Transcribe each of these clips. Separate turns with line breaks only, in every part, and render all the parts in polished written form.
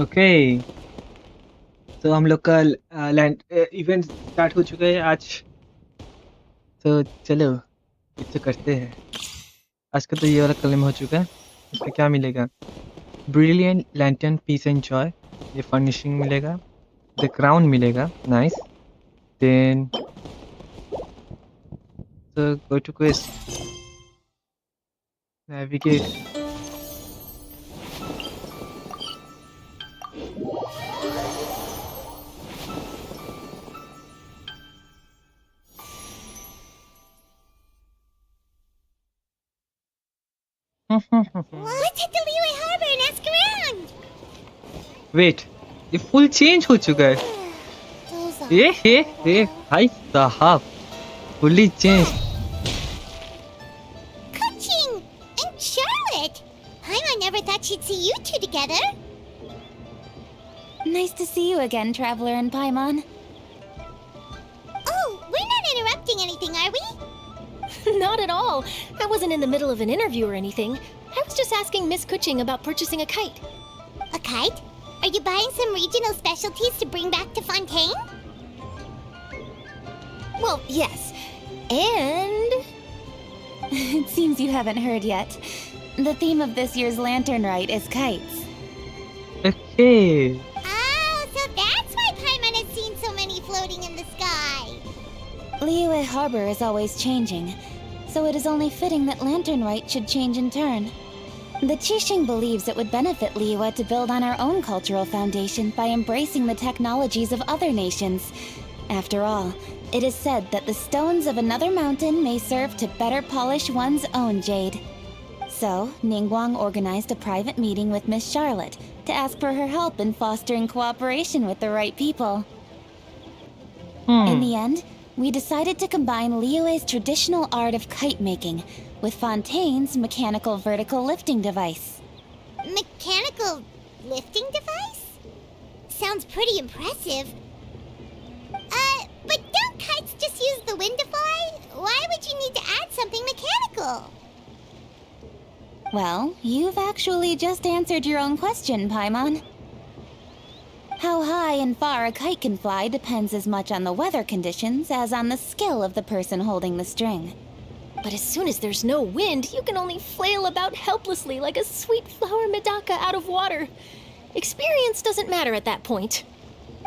Okay, तो हम लोग का लैंड इवेंट स्टार्ट हो चुका है आज। तो चलो इसे करते हैं। आज का तो ये वाला क्लेम हो चुका है। इसका क्या मिलेगा? Brilliant lantern piece and joy, ये फर्निशिंग मिलेगा। द क्राउन मिलेगा, नाइस। देन तो go to quest, navigate.
Let's hit the Liyue Harbor and ask around.
Wait, ये फुल चेंज हो चुका है।
Those are
ये भाई साहब, fully change.
Kuching and Charlotte. Paimon never thought she'd see you two together.
Nice to see you again, Traveler and Paimon.
Oh, we're not interrupting anything, are we?
Not at all. I wasn't in the middle of an interview or anything. I was just asking Miss Kuching about purchasing a kite.
A kite? Are you buying some regional specialties to bring back to Fontaine?
Well, yes. And...
It seems you haven't heard yet. The theme of this year's Lantern Rite is kites.
Okay.
Oh, so that's why Paimon has seen so many floating in the sky.
Liyue Harbor is always changing, so it is only fitting that Lantern Rite should change in turn. The Qixing believes it would benefit Liyue to build on our own cultural foundation by embracing the technologies of other nations. After all, it is said that the stones of another mountain may serve to better polish one's own jade. So, Ningguang organized a private meeting with Miss Charlotte to ask for her help in fostering cooperation with the right people. In the end, we decided to combine Liyue's traditional art of kite making with Fontaine's mechanical vertical lifting device.
Mechanical lifting device? Sounds pretty impressive. But don't kites just use the wind to fly? Why would you need to add something mechanical?
Well, you've actually just answered your own question, Paimon. How high and far a kite can fly depends as much on the weather conditions as on the skill of the person holding the string.
But as soon as there's no wind, you can only flail about helplessly like a sweet flower medaka out of water. Experience doesn't matter at that point.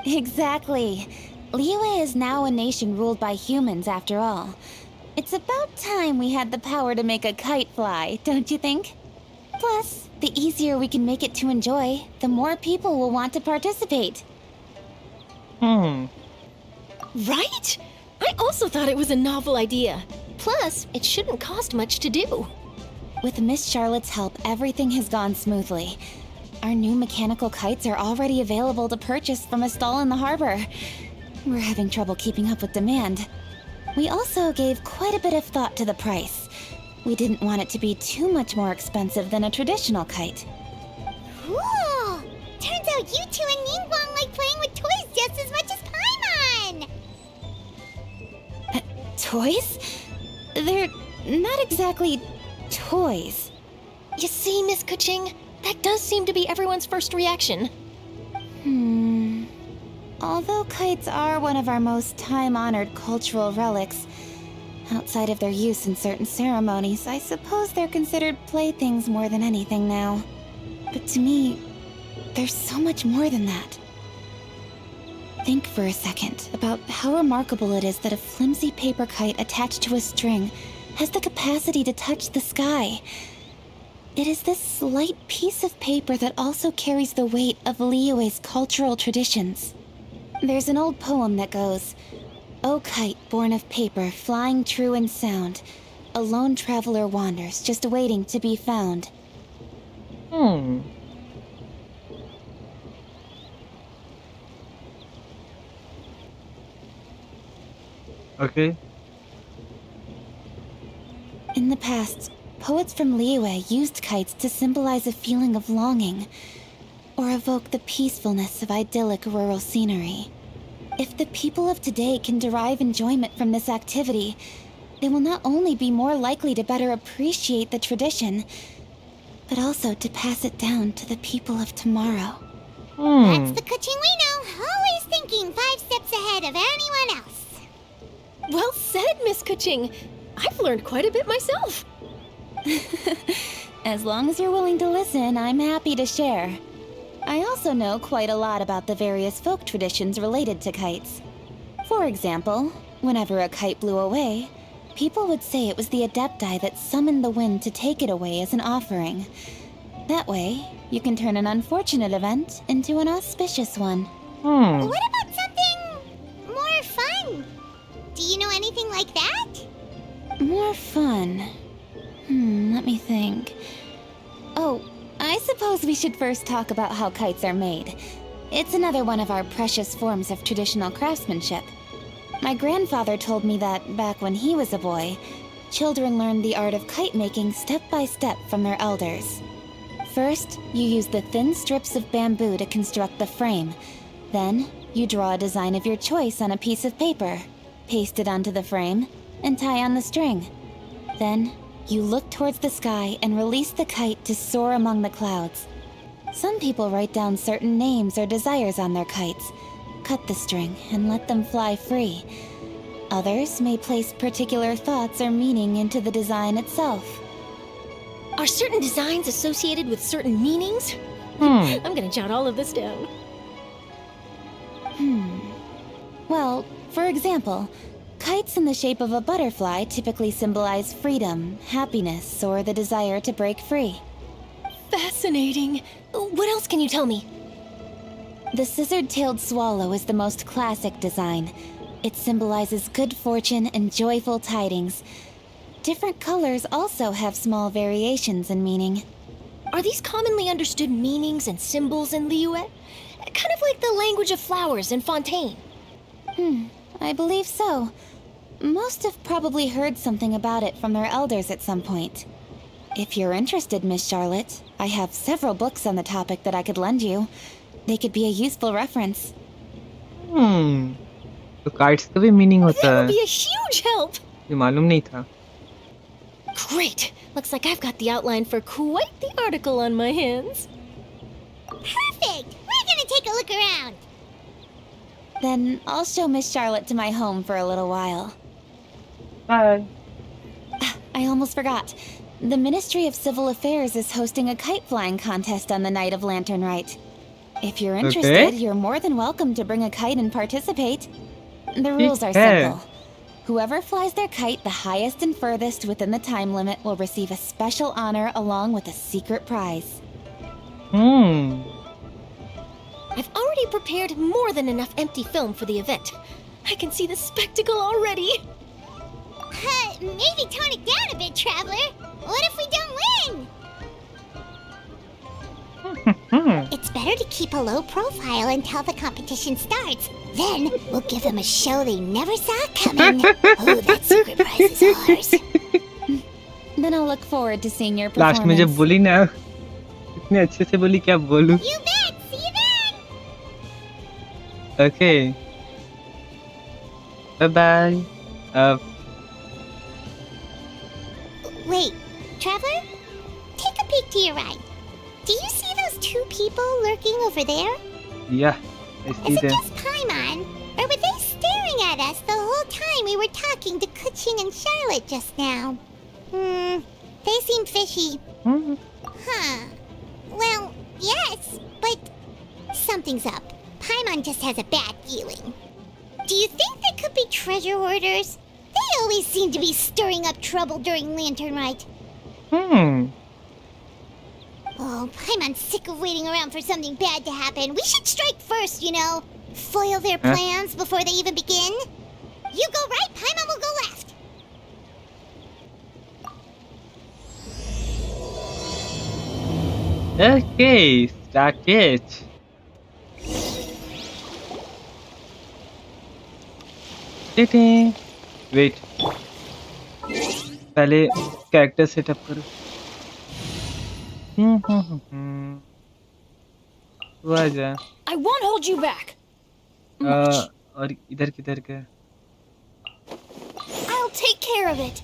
Exactly. Liyue is now a nation ruled by humans, after all. It's about time we had the power to make a kite fly, don't you think? Plus, the easier we can make it to enjoy, the more people will want to participate.
Right? I also thought it was a novel idea. Plus, it shouldn't cost much to do.
With Miss Charlotte's help, everything has gone smoothly. Our new mechanical kites are already available to purchase from a stall in the harbor. We're having trouble keeping up with demand. We also gave quite a bit of thought to the price. We didn't want it to be too much more expensive than a traditional kite.
Cool! Turns out you two and Ningguang like playing with toys just as much as Paimon!
Toys? They're not exactly toys.
You see, Miss Kuching, that does seem to be everyone's first reaction.
Although kites are one of our most time-honored cultural relics, outside of their use in certain ceremonies, I suppose they're considered playthings more than anything now. But to me, there's so much more than that. Think for a second about how remarkable it is that a flimsy paper kite attached to a string has the capacity to touch the sky. It is this slight piece of paper that also carries the weight of Liyue's cultural traditions. There's an old poem that goes, "O kite born of paper, flying true and sound, a lone traveler wanders, just waiting to be found."
Okay.
In the past, poets from Liyue used kites to symbolize a feeling of longing, or evoke the peacefulness of idyllic rural scenery. If the people of today can derive enjoyment from this activity, they will not only be more likely to better appreciate the tradition, but also to pass it down to the people of tomorrow.
That's the Kuching we know, always thinking 5 steps ahead of anyone else.
Well said, Miss Kuching. I've learned quite a bit myself.
As long as you're willing to listen, I'm happy to share. I also know quite a lot about the various folk traditions related to kites. For example, whenever a kite blew away, people would say it was the Adepti that summoned the wind to take it away as an offering. That way, you can turn an unfortunate event into an auspicious one.
What about something more fun? Do you know anything like that?
More fun. Let me think. Oh, I suppose we should first talk about how kites are made. It's another one of our precious forms of traditional craftsmanship. My grandfather told me that, back when he was a boy, children learned the art of kite making step by step from their elders. First, you use the thin strips of bamboo to construct the frame. Then, you draw a design of your choice on a piece of paper, paste it onto the frame, and tie on the string. Then, you look towards the sky and release the kite to soar among the clouds. Some people write down certain names or desires on their kites, cut the string, and let them fly free. Others may place particular thoughts or meaning into the design itself.
Are certain designs associated with certain meanings? I'm gonna jot all of this down.
Well, for example, kites in the shape of a butterfly typically symbolize freedom, happiness, or the desire to break free.
Fascinating. What else can you tell me?
The scissor-tailed swallow is the most classic design. It symbolizes good fortune and joyful tidings. Different colors also have small variations in meaning.
Are these commonly understood meanings and symbols in Liyue? Kind of like the language of flowers in Fontaine.
I believe so. Most have probably heard something about it from their elders at some point. If you're interested, Miss Charlotte, I have several books on the topic that I could lend you. They could be a useful reference.
तो kites का भी meaning होता
That
है.
would be a huge help!
ये मालूम नहीं था.
Great! Looks like I've got the outline for quite the article on my hands.
Perfect! We're gonna take a look around.
Then I'll show Miss Charlotte to my home for a little while.
Bye.
I almost forgot. The Ministry of Civil Affairs is hosting a kite flying contest on the night of Lantern Rite. If you're interested, you're more than welcome to bring a kite and participate. The rules are simple. Whoever flies their kite the highest and furthest within the time limit will receive a special honor along with a secret prize.
I've already prepared more than enough empty film for the event. I can see the spectacle already.
Maybe tone it down a bit, Traveler. What if we don't win? It's better to keep a low profile until the competition starts. Then we'll give them a show they never saw coming. Oh, that secret prize is ours.
Then I'll look forward to seeing your
Last में जब
performance.
बोली ना, इतने अच्छे से बोली क्या बोलूं?
You bet! See you then!
Okay. Bye bye.
Wait, Traveler? Take a peek to your right. Do you see those two people lurking over there?
Yeah, I see
Is it
them.
just Paimon? Or were they staring at us the whole time we were talking to Kuching and Charlotte just now? They seem fishy.
Hmm.
Huh. Well, yes, but something's up. Paimon just has a bad feeling. Do you think they could be treasure hoarders? They always seem to be stirring up trouble during Lantern Rite.
Hmm.
Oh, Paimon's sick of waiting around for something bad to happen. We should strike first, you know. Foil their
Huh?
plans before they even begin. You go right, Paimon will go left.
Okay, start it. Wait पहले character setup करो। तू आ जा।
I won't hold you back.
और इधर किधर का?
I'll take care of it.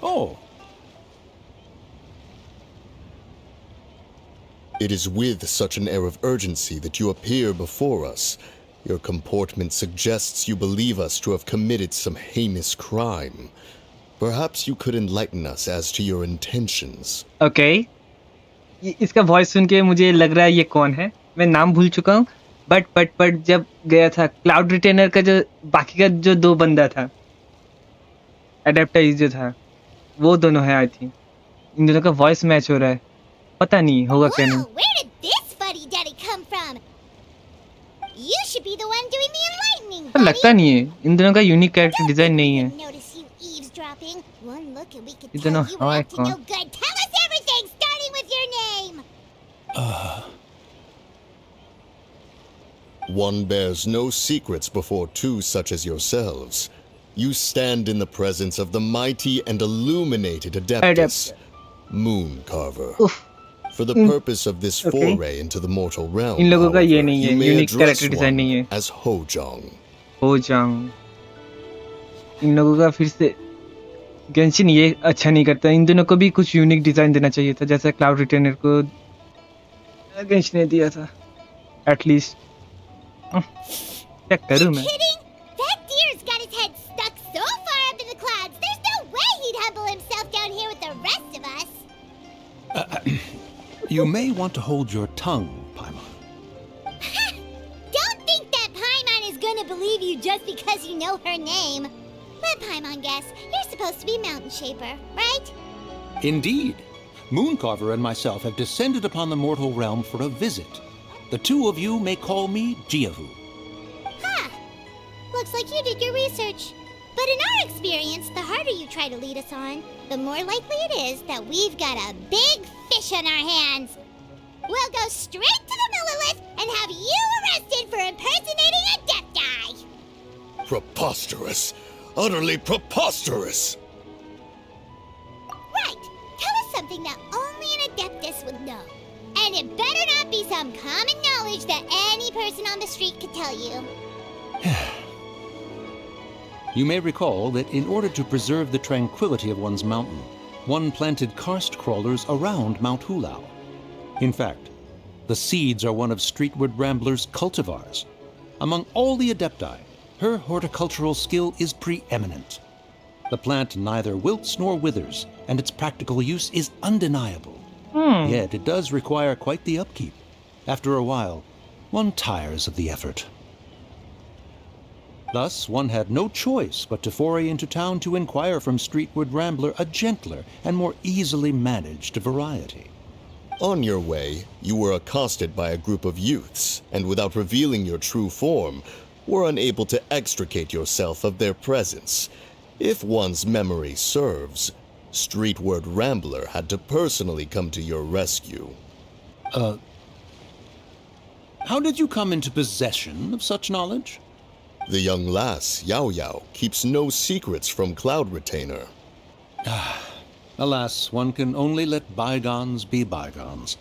Oh. It is with such an air of urgency that you appear before us. Your comportment suggests you believe us to have committed some heinous crime. Perhaps you could enlighten us as to your intentions.
Okay. इसका voice सुन के मुझे लग रहा है ये कौन है। मैं नाम भूल चुका हूँ। बट जब गया था क्लाउड रिटेनर का जो बाकी का जो दो बंदा था, एडेप्टाइज जो था, वो दोनों है आई थिंक। इन दोनों का वॉइस मैच हो रहा है। पता नहीं होगा क्या नहीं।
Whoa, where did this fuddy-duddy come from? You should be the one doing the enlightening,
पर
buddy.
लगता नहीं है इन दोनों का यूनिक कैरेक्टर डिजाइन नहीं है।
Notice you eavesdropping. One look and we could
You
tell
don't know
you
how
were
I
up to no good. Tell us everything, starting with your name.
One bears no secrets before two such as yourselves. You stand in the presence of the mighty and illuminated Adeptus, Moon Carver.
उफ,
For the purpose of this
Okay.
foray into the mortal realm,
इन लोगों का ये
however,
नहीं है,
you may
unique
address
character design
one
नहीं है।
as Hojong.
हो जाऊं। इन लोगों का फिर से गेंशिन ये अच्छा नहीं करता। इन दोनों को भी कुछ यूनिक डिजाइन देना चाहिए था, जैसा क्लाउड रिटेनर को गेंशिन ने दिया था एटलीस्ट। क्या करूं मैं?
Kidding? That deer's got his head stuck so far up in the clouds. There's no way he'd humble himself down here with the rest of us.
You may want to hold your tongue, Paimon.
Don't think that Paimon is gonna believe you just because you know her name. Let Paimon guess. You're supposed to be Mountain Shaper, right?
Indeed. Mooncarver and myself have descended upon the mortal realm for a visit. The two of you may call me Jiahu.
Huh. Looks like you did your research. But in our experience, the harder you try to lead us on, the more likely it is that we've got a big fish on our hands. We'll go straight to the Millilith and have you arrested for impersonating a death guy.
Preposterous! Utterly preposterous!
Right. Tell us something that only an Adeptus would know. And it better not be some common knowledge that any person on the street could tell you.
You may recall that in order to preserve the tranquility of one's mountain, one planted karst crawlers around Mount Hulao. In fact, the seeds are one of Streetward Rambler's cultivars. Among all the Adepti, her horticultural skill is preeminent. The plant neither wilts nor withers, and its practical use is undeniable. Yet it does require quite the upkeep. After a while, one tires of the effort. Thus, one had no choice but to foray into town to inquire from Streetward Rambler a gentler and more easily managed variety.
On your way, you were accosted by a group of youths, and without revealing your true form, were unable to extricate yourself of their presence. If one's memory serves, Streetward Rambler had to personally come to your rescue.
How did you come into possession of such knowledge?
The young lass, Yao Yao, keeps no secrets from Cloud Retainer.
Alas, one can only let bygones be bygones.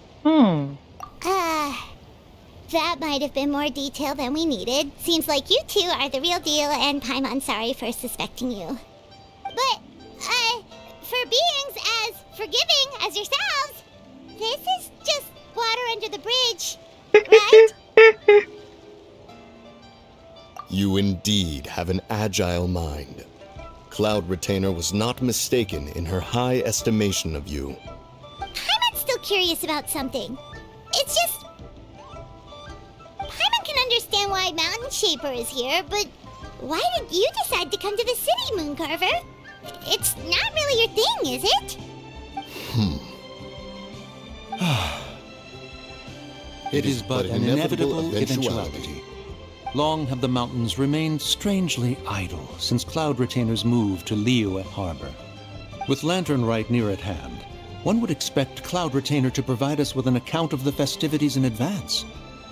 That might have been more detail than we needed. Seems like you two are the real deal, and Paimon sorry for suspecting you. But, for beings as forgiving as yourselves, this is just water under the bridge, right?
You indeed have an agile mind. Cloud Retainer was not mistaken in her high estimation of you.
Paimon's still curious about something. It's just... Paimon can understand why Mountain Shaper is here, but why did you decide to come to the city, Mooncarver? It's not really your thing, is it?
It is but an inevitable eventuality. Long have the mountains remained strangely idle since Cloud Retainer's move to Liyue Harbor. With Lantern Rite near at hand, one would expect Cloud Retainer to provide us with an account of the festivities in advance.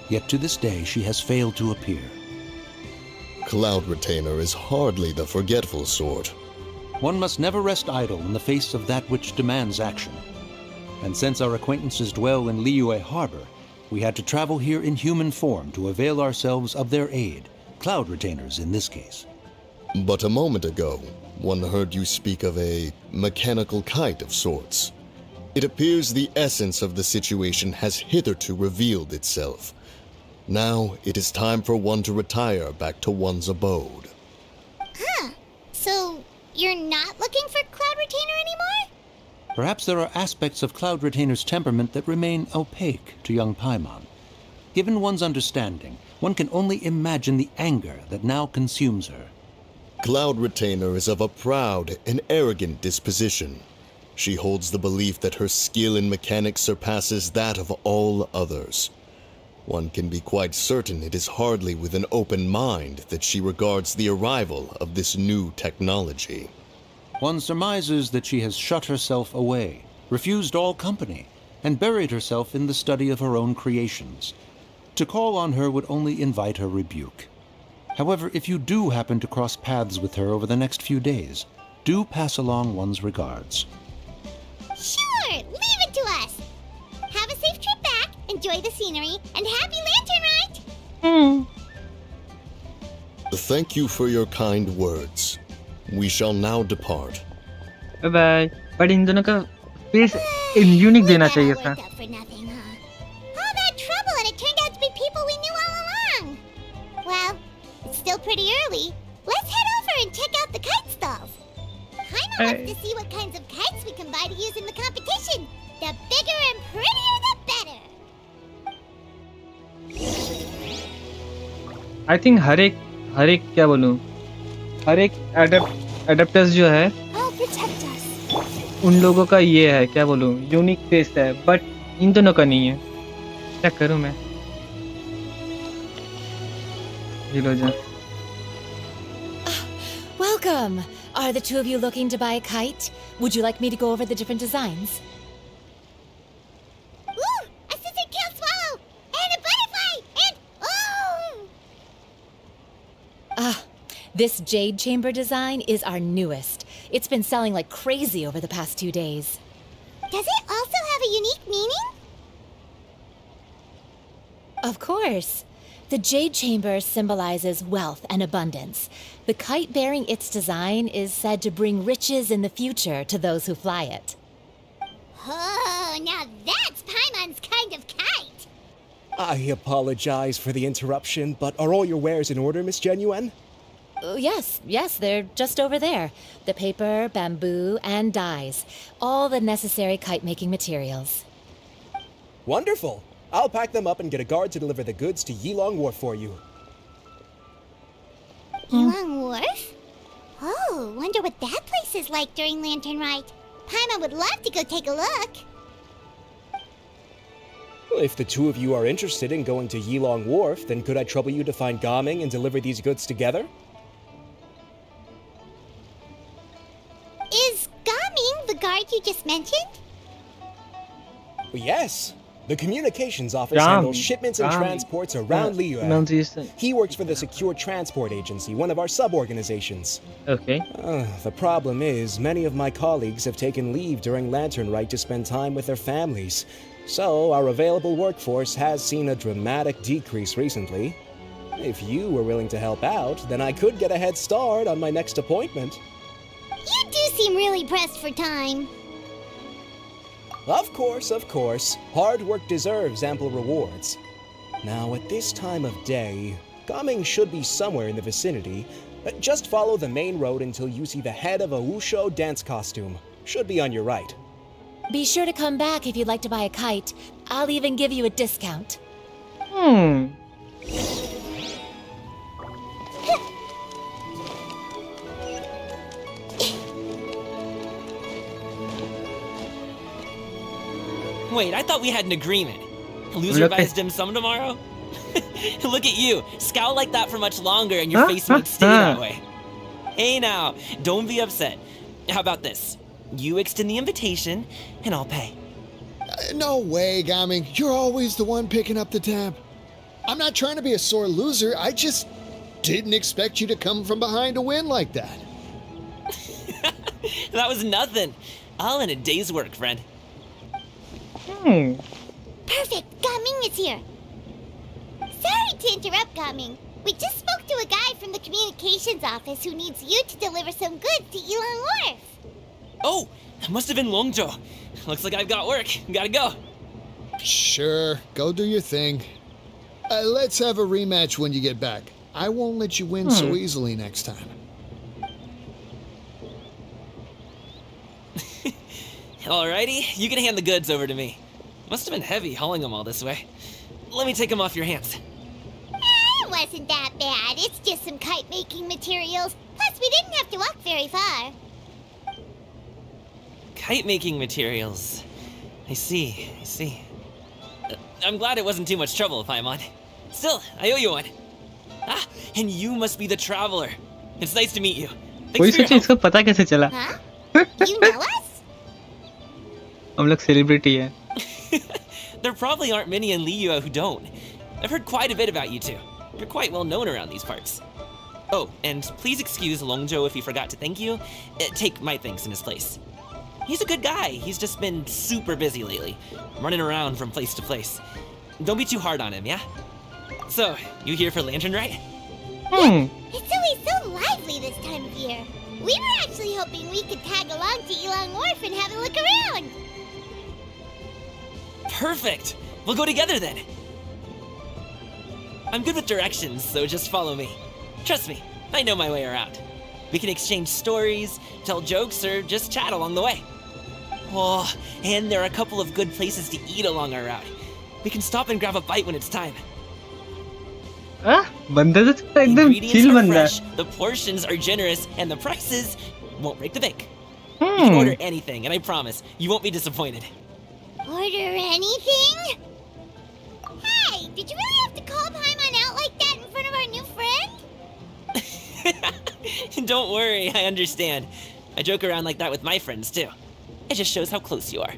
Yet to this day she has failed to appear.
Cloud Retainer is hardly the forgetful sort.
One must never rest idle in the face of that which demands action. And since our acquaintances dwell in Liyue Harbor, we had to travel here in human form to avail ourselves of their aid, Cloud Retainers in this case.
But a moment ago, one heard you speak of a mechanical kite of sorts. It appears the essence of the situation has hitherto revealed itself. Now it is time for one to retire back to one's abode.
Huh. So, you're not looking for Cloud Retainer anymore?
Perhaps there are aspects of Cloud Retainer's temperament that remain opaque to young Paimon. Given one's understanding, one can only imagine the anger that now consumes her.
Cloud Retainer is of a proud and arrogant disposition. She holds the belief that her skill in mechanics surpasses that of all others. One can be quite certain it is hardly with an open mind that she regards the arrival of this new technology.
One surmises that she has shut herself away, refused all company, and buried herself in the study of her own creations. To call on her would only invite her rebuke. However, if you do happen to cross paths with her over the next few days, do pass along one's regards.
Sure, leave it to us. Have a safe trip back, enjoy the scenery, and happy Lantern Rite!
Thank you for your kind words. We shall now depart.
Bye bye. But इन दोनों का face unique
We
देना
got
चाहिए
all
था।
worked up for nothing, huh? All that trouble and it turned out to be people we knew all along. Well, it's still pretty early. Let's head over and check out the kite stalls. Paimon wants to see what kinds of kites we can buy to use in the competition. The bigger and prettier, the better.
I think हर एक क्या बोलूँ, हर एक adapters जो है
I'll protect us.
उन लोगों का ये है, क्या बोलूँ, यूनिक फेस है, बट इन दोनों का नहीं है। क्या करूँ मैं? ये लो जा।
Welcome! Are the two of you looking to buy a kite? Would you like me to go over the different designs?
Ooh, a scissor tail swallow! And a butterfly! And oh!
This jade chamber design is our newest. It's been selling like crazy over the past 2 days.
Does it also have a unique meaning?
Of course. The jade chamber symbolizes wealth and abundance. The kite bearing its design is said to bring riches in the future to those who fly it.
Oh, now that's Paimon's kind of kite!
I apologize for the interruption, but are all your wares in order, Miss Genuine?
Yes, they're just over there. The paper, bamboo, and dyes. All the necessary kite-making materials.
Wonderful! I'll pack them up and get a guard to deliver the goods to Yilong Wharf for you.
Yilong Wharf? Oh, wonder what that place is like during Lantern Rite. Paimon would love to go take a look.
Well, if the two of you are interested in going to Yilong Wharf, then could I trouble you to find Gaming and deliver these goods together?
Is Gaming the guard you just mentioned?
Well, yes. The communications office
Gaming.
handles shipments and
Gaming.
transports around Liyue.
Pronunciation.
He works for the Secure Transport Agency, one of our sub-organizations.
Okay.
The problem is, many of my colleagues have taken leave during Lantern Rite to spend time with their families. So, our available workforce has seen a dramatic decrease recently. If you were willing to help out, then I could get a head start on my next appointment.
You do seem really pressed for time.
Of course, of course. Hard work deserves ample rewards. Now, at this time of day, Gaming should be somewhere in the vicinity. Just follow the main road until you see the head of a Wushu dance costume. Should be on your right.
Be sure to come back if you'd like to buy a kite. I'll even give you a discount.
Wait, I thought we had an agreement. Loser
Look
buys
at-
dim sum tomorrow? Look at you. Scowl like that for much longer and your face might stay that way. Hey now, don't be upset. How about this? You extend the invitation, and I'll pay.
No way, Gaming. You're always the one picking up the tab. I'm not trying to be a sore loser. I just didn't expect you to come from behind to win like that.
That was nothing. All in a day's work, friend.
Perfect, Gaming is here. Sorry to interrupt, Gaming. We just spoke to a guy from the communications office who needs you to deliver some goods to Yilong Wharf.
Oh, that must have been Longzhou. Looks like I've got work. Gotta go.
Sure, go do your thing. Let's have a rematch when you get back. I won't let you win so easily next time.
Alrighty, you can hand the goods over to me. Must have been heavy hauling them all this way. Let me take them off your hands.
It wasn't that bad. It's just some kite-making materials. Plus, we didn't have to walk very far.
Kite-making materials. I see. I'm glad it wasn't too much trouble, Paimon. Still, I owe you one. Ah, and you must be the traveler. It's nice to meet you.
कोई
Thanks for your
सोचे
help.
इसको पता कैसे चला?
Huh? You know us?
हम लोग celebrity हैं.
There probably aren't many in Liyue who don't. I've heard quite a bit about you two. You're quite well known around these parts. Oh, and please excuse Longzhou if he forgot to thank you. Take my thanks in his place. He's a good guy. He's just been super busy lately, running around from place to place. Don't be too hard on him, yeah? So, you here for Lantern Rite?
It's always so lively this time of year. We were actually hoping we could tag along to Yilong Wharf and have a look around.
Perfect! We'll go together then. I'm good with directions, so just follow me. Trust me, I know my way around. We can exchange stories, tell jokes, or just chat along the way. Oh, and there are a couple of good places to eat along our route. We can stop and grab a bite when it's time.
बंदा तो
The
एकदम
ingredients
chill
are
बंदा.
fresh, the portions are generous, and the prices won't break the bank. You can order anything, and I promise you won't be disappointed.
Order anything? Hey, did you really have to call Paimon out like that in front of our new friend?
Don't worry, I understand. I joke around like that with my friends too. It just shows how close you are.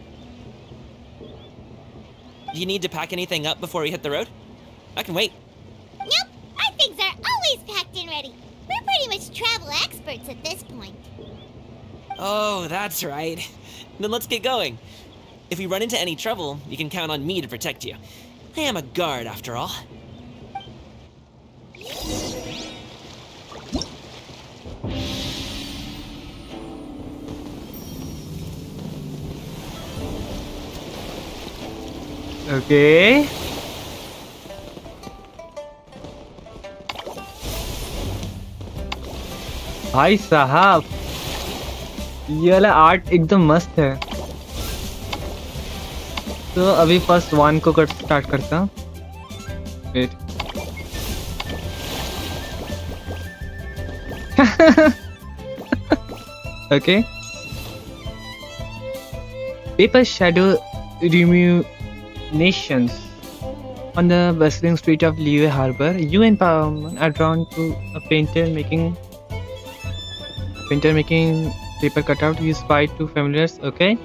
Do you need to pack anything up before we hit the road? I can wait.
Nope, our things are always packed and ready. We're pretty much travel experts at this point.
Oh, that's right. Then let's get going. If we run into any trouble, you can count on me to protect you. I am a guard, after all.
Okay. भाई साहब, ये वाला art एकदम मस्त है. तो अभी first one को स्टार्ट करता हूँ. Wait. Okay. Paper shadow ruminations. On the bustling street of Liyue Harbor, you and Paimon are drawn to a painter making paper cutout. You spy two familiars. Okay.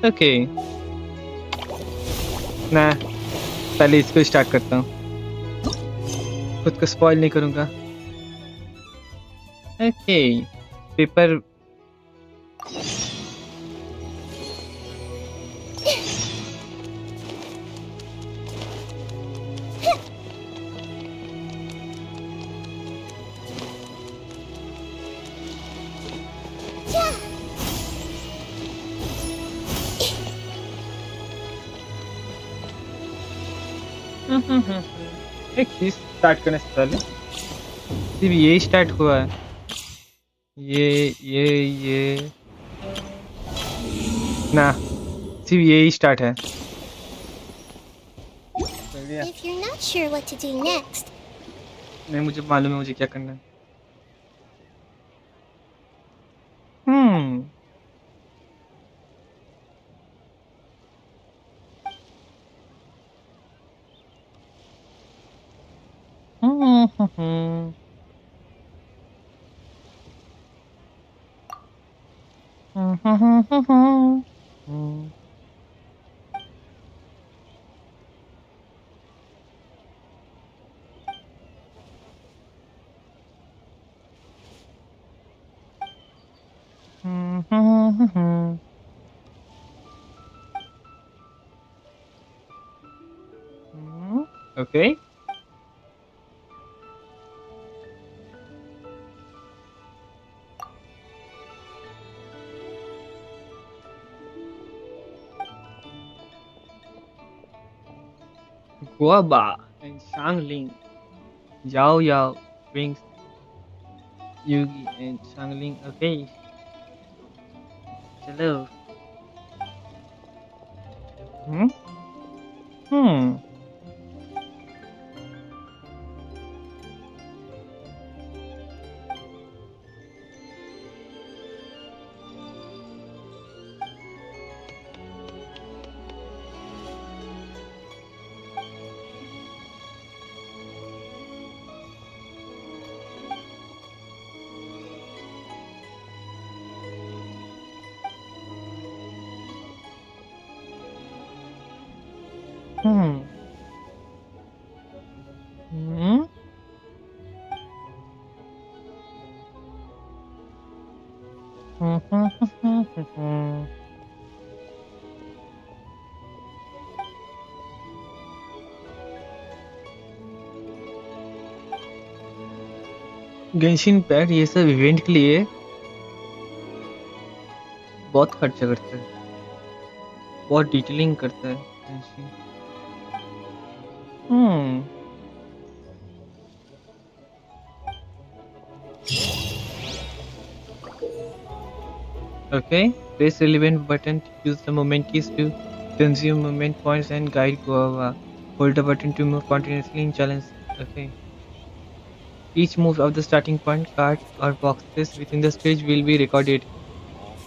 Okay. ना पहले इसको start करता हूँ. खुद को spoil नहीं करूँगा. Okay. Paper एक चीज स्टार्ट करने से पहले सिर्फ यही स्टार्ट हुआ है। ये ना, सिर्फ यही स्टार्ट है।
If you're not sure what to do next,
नहीं, मुझे मालूम है मुझे क्या करना है। हम्म हम्म Okay. Guaba and Shangling. Yao Yao brings Yugi and Shangling. Okay. Hello. Hmm? Hmm. Hmm. Hmm. Genshin pad ये सब इवेंट के लिए बहुत खर्चा करता है, बहुत डिटेलिंग करता है Genshin. Okay, press relevant button to use the movement keys to consume movement points and guide Guava. Hold the button to move continuously in challenge. Okay. Each move of the starting point, cards or boxes within the stage will be recorded.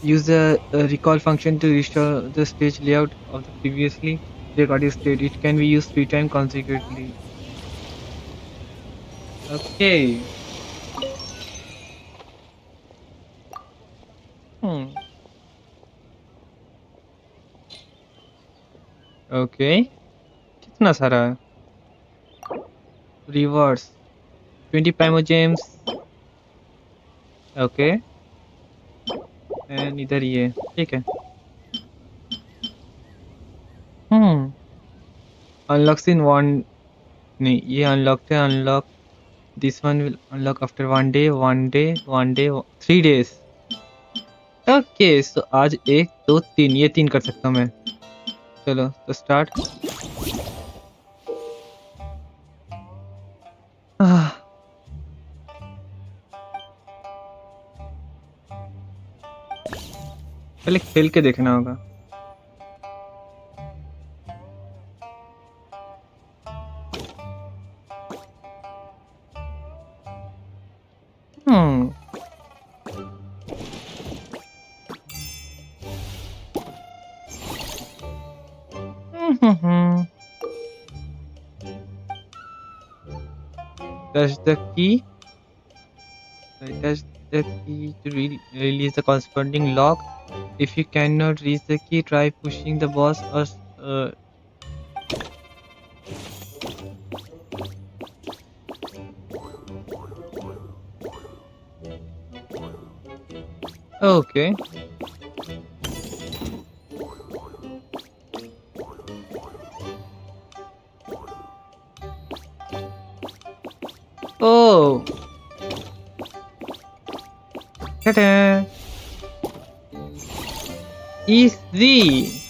Use the recall function to restore the stage layout of the previously recorded state. It can be used 3 times consecutively. Okay. Okay. कितना सारा है? Rewards 20 Primo Gems. Okay. And इधर ये ठीक है। Unlocks in one, नहीं ये unlocked है। Unlock this one will unlock after 1 day, 3 days. Okay, so आज 1 2 3 ये 3 कर सकता हूँ मैं। चलो तो स्टार्ट। पहले खेल के देखना होगा। Touch the key. Touch the key to release the corresponding lock. If you cannot reach the key, try pushing the boss or okay. Oh. Ta-da. Easy.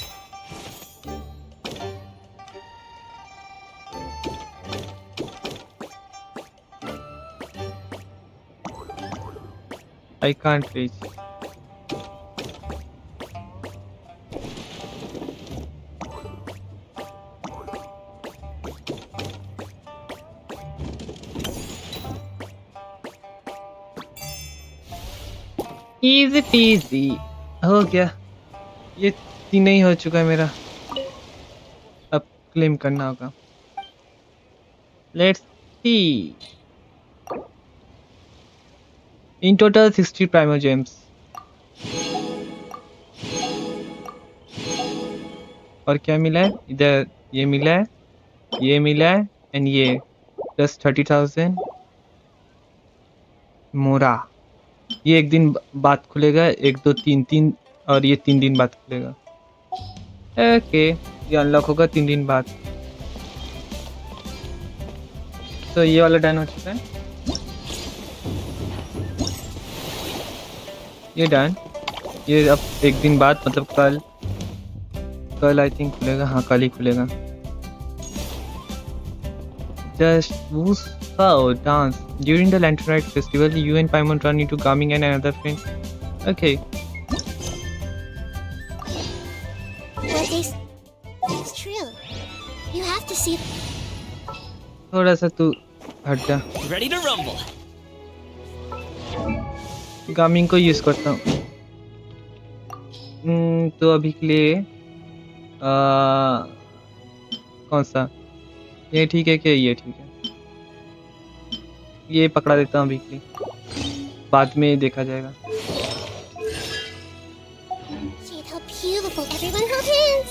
I can't reach. Easy peasy. हो गया. ये 3 ही हो चुका है मेरा. अब claim करना होगा. Let's see. In total 60 Primogems. और क्या मिला है? इधर ये मिला है, ये मिला है, एंड ये प्लस 30,000 मोरा. ये एक दिन बाद खुलेगा, 1 2 3 3 और ये 3 दिन बाद खुलेगा. ओके, ये अनलॉक होगा 3 दिन बाद. तो ये वाला डन हो चुका है. ये डन. ये अब 1 दिन बाद मतलब कल आई थिंक खुलेगा. हाँ, कल ही खुलेगा. Just Wusa dance. During the Lantern Rite festival, you and Paimon run into Gaming and another friend. Okay.
What they say is true. You have to see.
थोड़ा सा तू हट जा.
Ready to rumble.
गामिंग को यूज करता हूँ. तो अभी के लिए कौन सा? ये ठीक है कि ये ठीक है? ये पकड़ा देता हूँ अभी के लिए. बाद में देखा जाएगा.
See how beautiful everyone holds hands.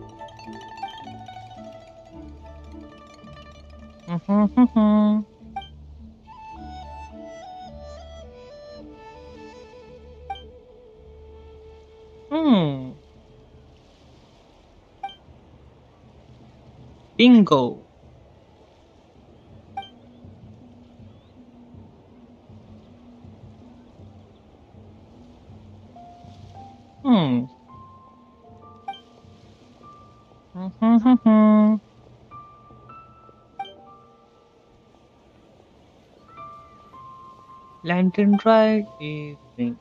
Hmm. Hmm. Hmm. Hmm. Bingo. Hmm. Lantern Ride is being.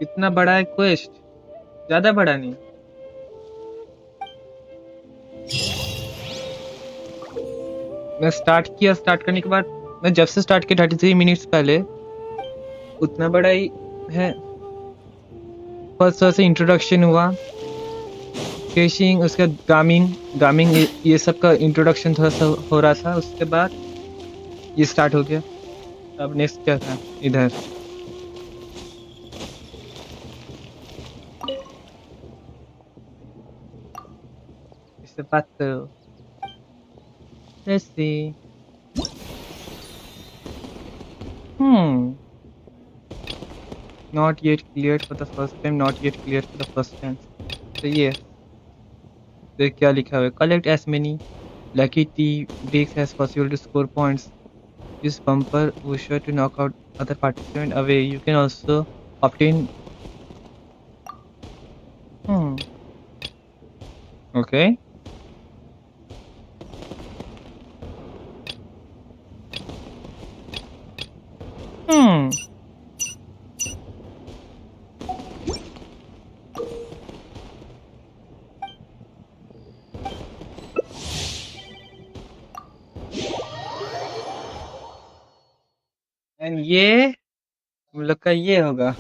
इतना बड़ा है क्वेस्ट. ज्यादा बड़ा नहीं। मैं स्टार्ट करने के बाद मैं जब से स्टार्ट किया 33 मिनट्स पहले उतना बड़ा ही है। फर्स्ट से इंट्रोडक्शन हुआ, फिशिंग, उसके बाद गामिंग ये सब का इंट्रोडक्शन थोड़ा सा हो रहा था, उसके बाद ये स्टार्ट हो गया। अब नेक्स्ट क्या था इधर? इससे बात करो। Let's see. Not yet cleared for the first time. Not yet cleared for the first time. तो ये फिर क्या लिखा हुआ है? Collect as many lucky tea breaks as possible to score points. Use bumper pusher to knock out other participant away. You can also obtain. Okay. And ये हम लोग का ये होगा।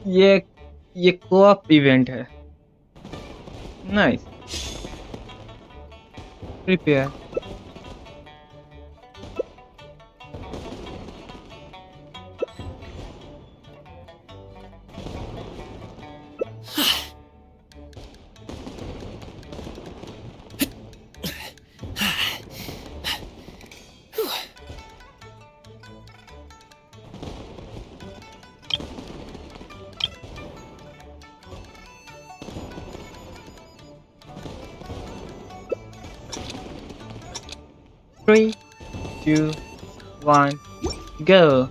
ये कोऑप इवेंट है। नाइस। प्रिपेयर। Three, 2, 1, go.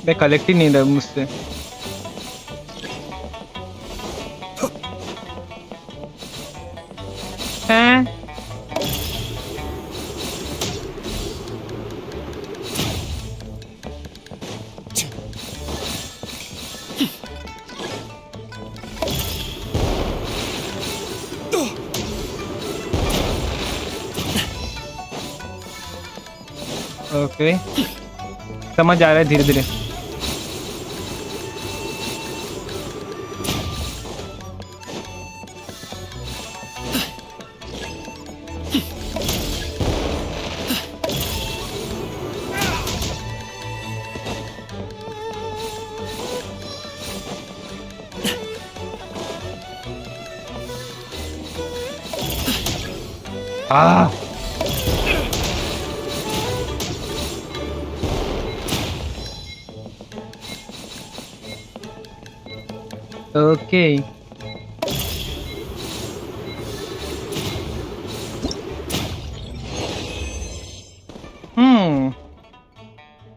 मैं collect ही नहीं रहा मुझसे। हैं? ओके, समझ आ रहा है धीरे धीरे। Ah. Okay.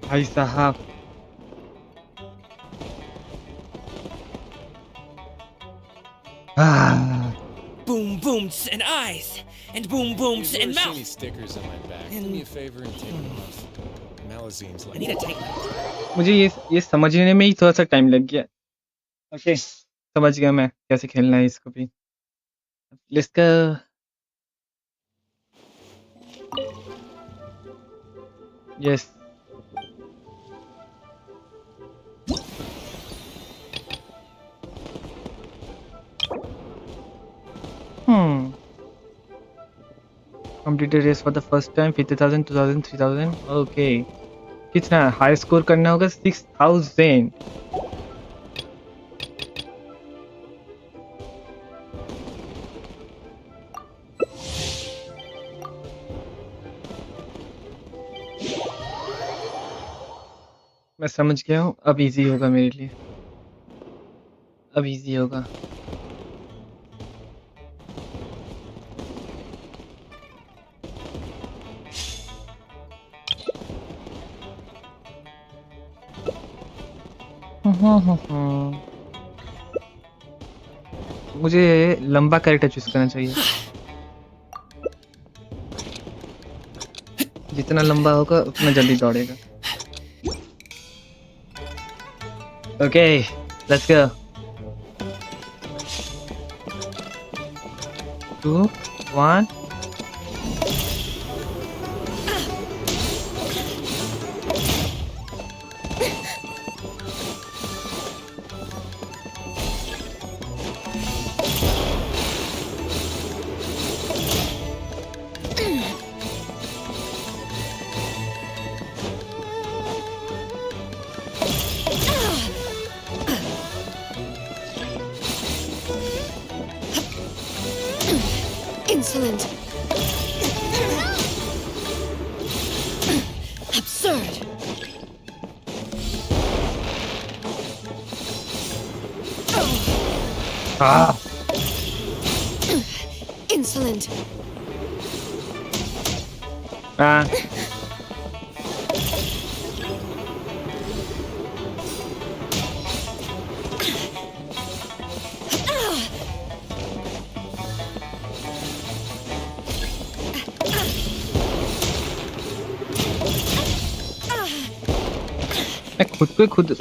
भाई साहब।
Boom booms and eyes, and boom booms and
These
mouth.
stickers on my back. Do me a favor and take them off. Malazine's
I
like
need a tight mouth.
मुझे ये समझने में ही थोड़ा सा time लग गया। ओके, समझ गया मैं कैसे खेलना है इसको भी। Let's go. Yes. Completed race for the first time 50,000 2000 3000 okay. कितना हाई स्कोर करना होगा? 6000। मैं समझ गया हूँ, अब इजी होगा मेरे लिए, अब इजी होगा। मुझे लंबा कैरेक्टर चूज करना चाहिए, जितना लंबा होगा उतना जल्दी दौड़ेगा। Okay, let's go. 2 1
Insolent. Absurd.
Ah!
Insolent.
Ah! मैं खुद को ही खुद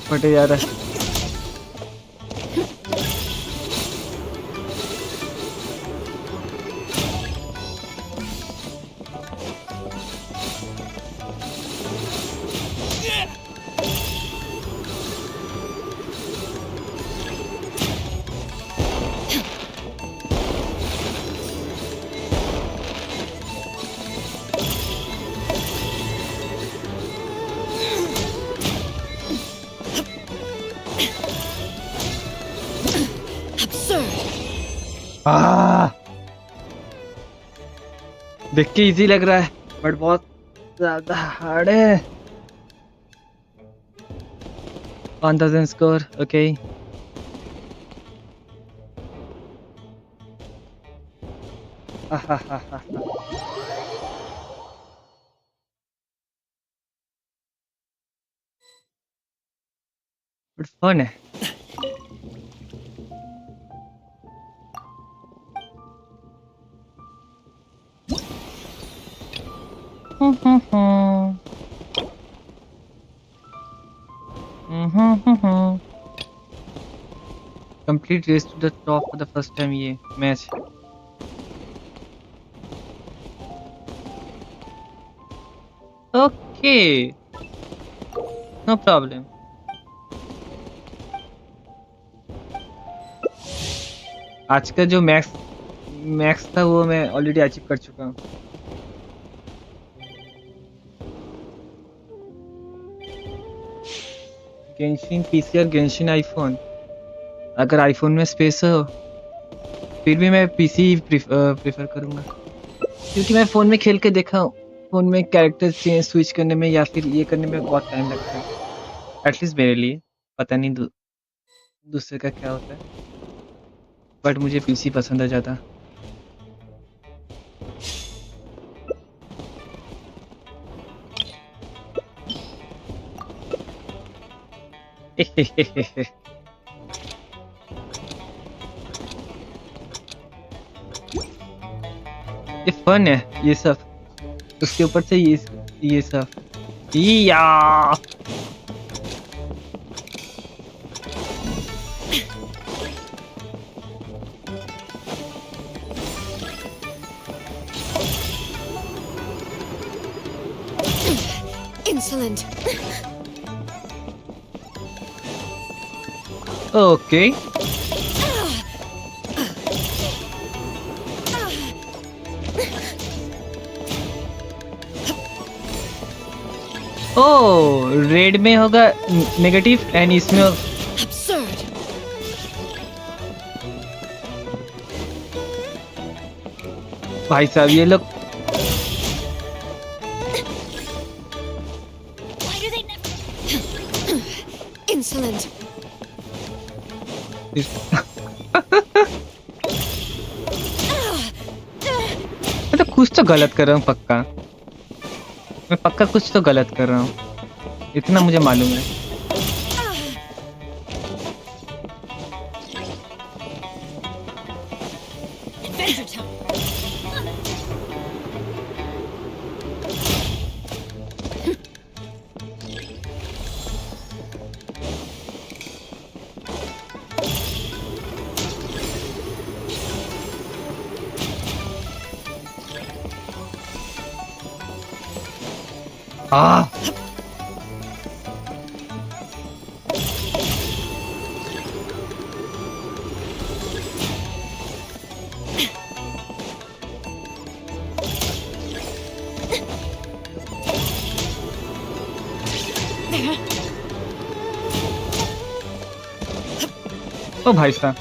फटे जा रहा है। देख के इजी लग रहा है बट बहुत ज्यादा हार्ड है। 1000 स्कोर, ओके। बट फन है। Complete race to the top for the first time ये मैच। Okay, no problem. आज का जो मैक्स था वो मैं ऑलरेडी अचीव कर चुका हूँ। गेंशिन पीसी और गेंशिन आईफोन। अगर आईफोन में स्पेस हो फिर भी मैं पीसी प्रेफर करूंगा, क्योंकि मैं फोन में खेल के देखा हूँ, फोन में कैरेक्टर चेंज स्विच करने में या फिर ये करने में बहुत टाइम लगता है, एटलीस्ट मेरे लिए। पता नहीं दूसरे का क्या होता है, बट मुझे पीसी पसंद है ज़्यादा। ये फन है ये सब, उसके ऊपर से ये सब या
Insolent.
ओके। ओ रेड में होगा नेगेटिव एंड इसमें
Absurd.
भाई साहब ये लोग
Why do they never...
मैं तो कुछ तो गलत कर रहा हूँ पक्का। मैं पक्का कुछ तो गलत कर रहा हूँ, इतना मुझे मालूम है।
Adventure time.
Ah! ओ भाई साहब,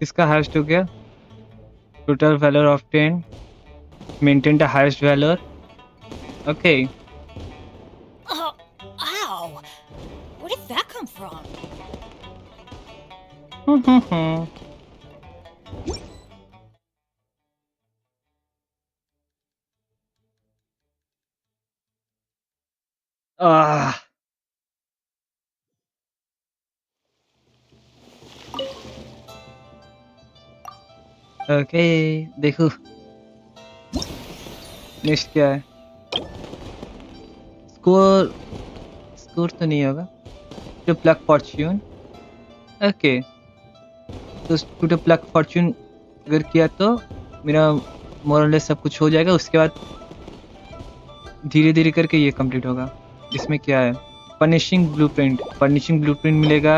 इसका हाईएस्ट हो गया। Total valour of 10, maintain the highest valour. Okay,
Oh, ow! Where did that come from?
Ah, okay, देखो नेक्स्ट क्या है। स्कोर, स्कोर तो नहीं होगा। To plug fortune, okay. तो टू टू प्लग फॉर्च्यून अगर किया तो मेरा मोरलेस सब कुछ हो जाएगा। उसके बाद धीरे धीरे करके ये कंप्लीट होगा। इसमें क्या है, फर्निशिंग ब्लूप्रिंट, फर्निशिंग ब्लूप्रिंट मिलेगा।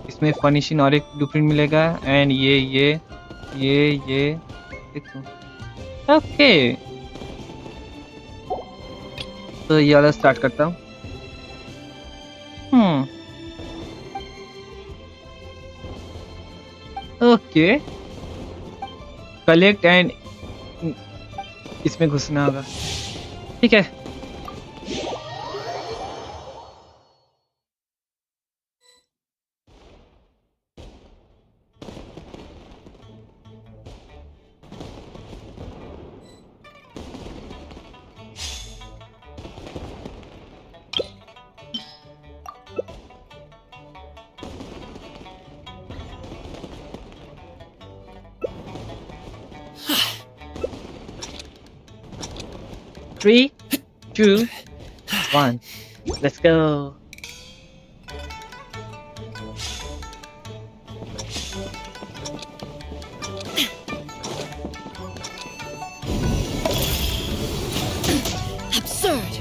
इसमें फर्निशिंग और एक ब्लूप्रिंट मिलेगा। एंड ये देखो, ओके। तो ये वाला स्टार्ट करता हूँ। ओके, कलेक्ट एंड इसमें घुसना होगा, ठीक है। Three, 2, 1, let's go.
Absurd!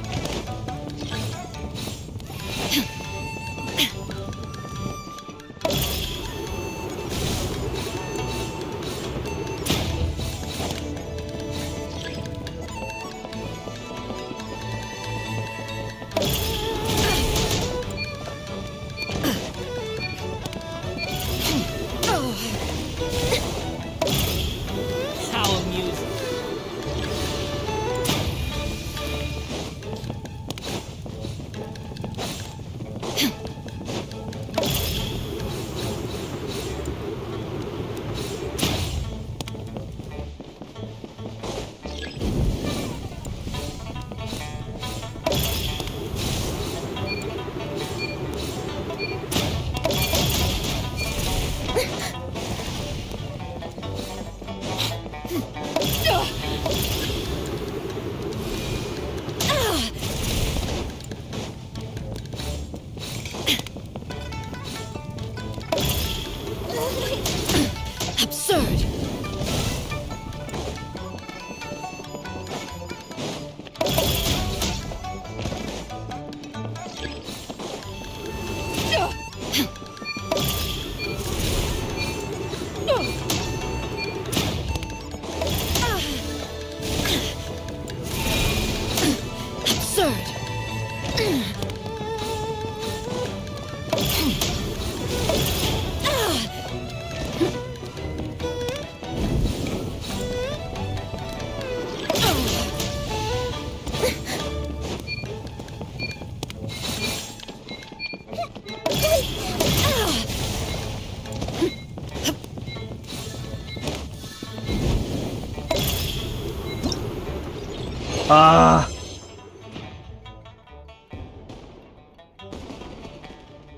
Ah.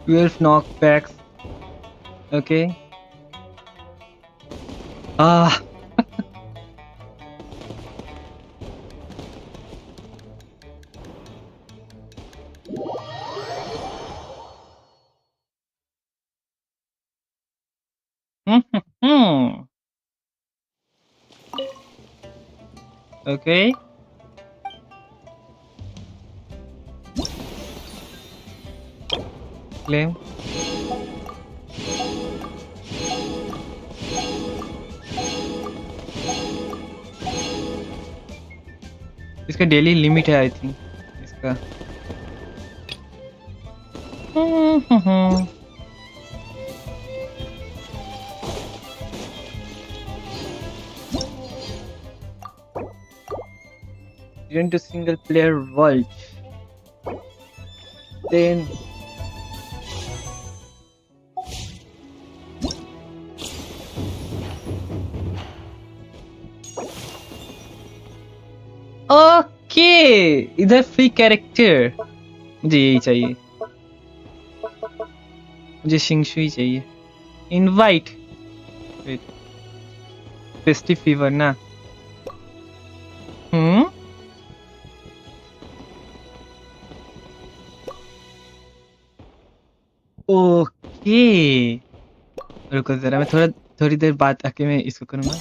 12 knockbacks. Okay. Ah. Okay. Claim. इसका डेली लिमिट है आई थिंक इसका. Into single player world. Then okay इधर फ्री कैरेक्टर. मुझे यही चाहिए. मुझे शिंगशुई चाहिए. इनवाइट. फेस्टिव फीवर ना. ओके. रुको जरा मैं थोड़ी देर बाद आके मैं इसको करूँगा.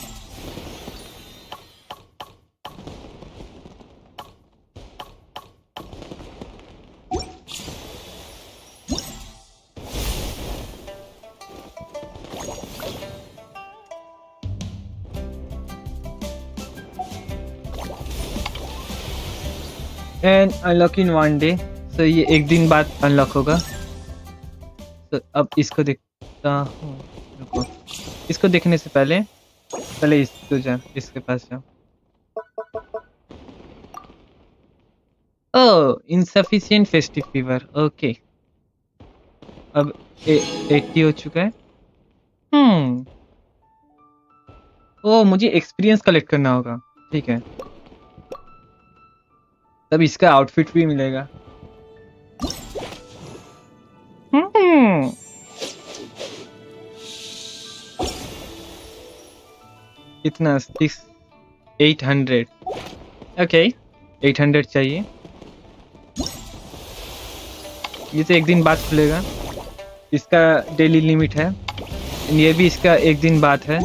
And unlock in 1 day. तो ये एक दिन बाद अनलॉक होगा. तो अब इसको देखता हूँ. रुको इसको देखने से पहले इसके पास जाओ. ओह इनसफिशिएंट फेस्टिव फीवर. ओके अब 80 हो चुका है. ओह मुझे एक्सपीरियंस कलेक्ट करना होगा. ठीक है तब इसका आउटफिट भी मिलेगा. कितना 800. ओके 800 चाहिए. ये तो एक दिन बाद खुलेगा. इसका डेली लिमिट है. ये भी इसका एक दिन बाद है.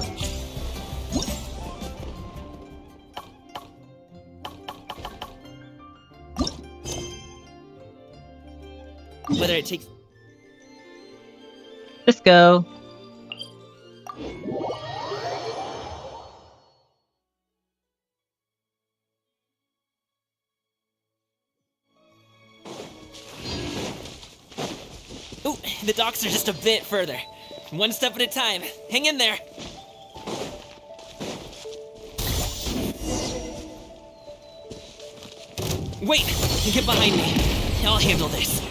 Whether it takes...
Let's go.
Ooh, the docks are just a bit further. One step at a time. Hang in there. Wait! Get behind me. I'll handle this.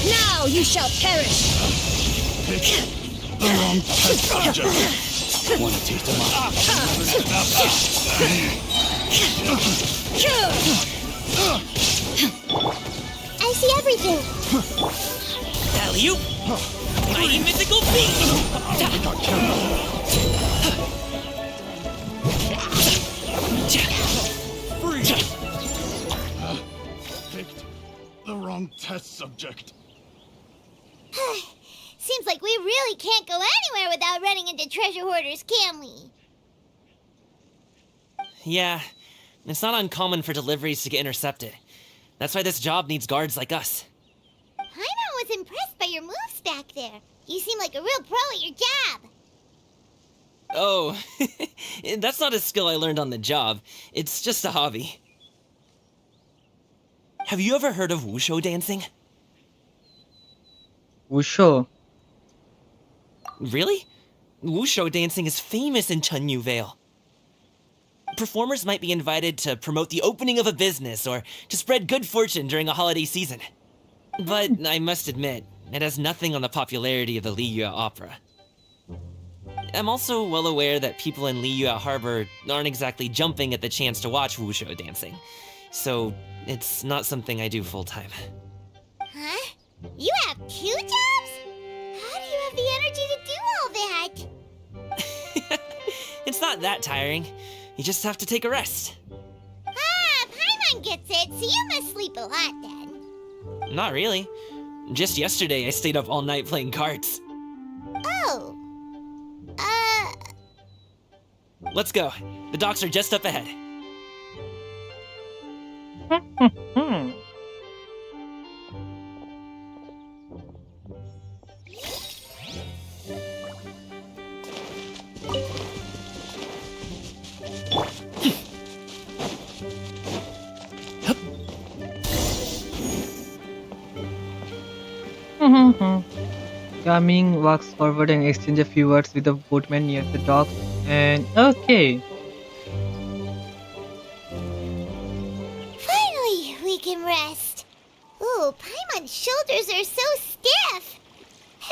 Now you shall perish!
The wrong test subject. Want a taste of my...
I see everything.
Alley-oop! Mighty mythical beast!
Picked the wrong test subject.
Seems like we really can't go anywhere without running into treasure hoarders, can we?
Yeah, it's not uncommon for deliveries to get intercepted. That's why this job needs guards like us.
Paimon was impressed by your moves back there. You seem like a real pro at your job.
Oh, that's not a skill I learned on the job. It's just a hobby. Have you ever heard of wushu dancing?
Wushu.
Really? Wushu dancing is famous in Chunyu Vale. Performers might be invited to promote the opening of a business or to spread good fortune during a holiday season. But I must admit, it has nothing on the popularity of the Liyue Opera. I'm also well aware that people in Liyue Harbor aren't exactly jumping at the chance to watch wushou dancing, so it's not something I do full-time.
Huh? You have 2 jobs? How do you have the energy to do all that?
It's not that tiring. You just have to take a rest.
Ah, Paimon gets it, so you must sleep a lot then.
Not really. Just yesterday, I stayed up all night playing cards.
Oh.
Let's go. The docks are just up ahead.
Gaming walks forward and exchanges a few words with the boatman near the docks. And okay.
Finally, we can rest. Ooh, Paimon's shoulders are so stiff.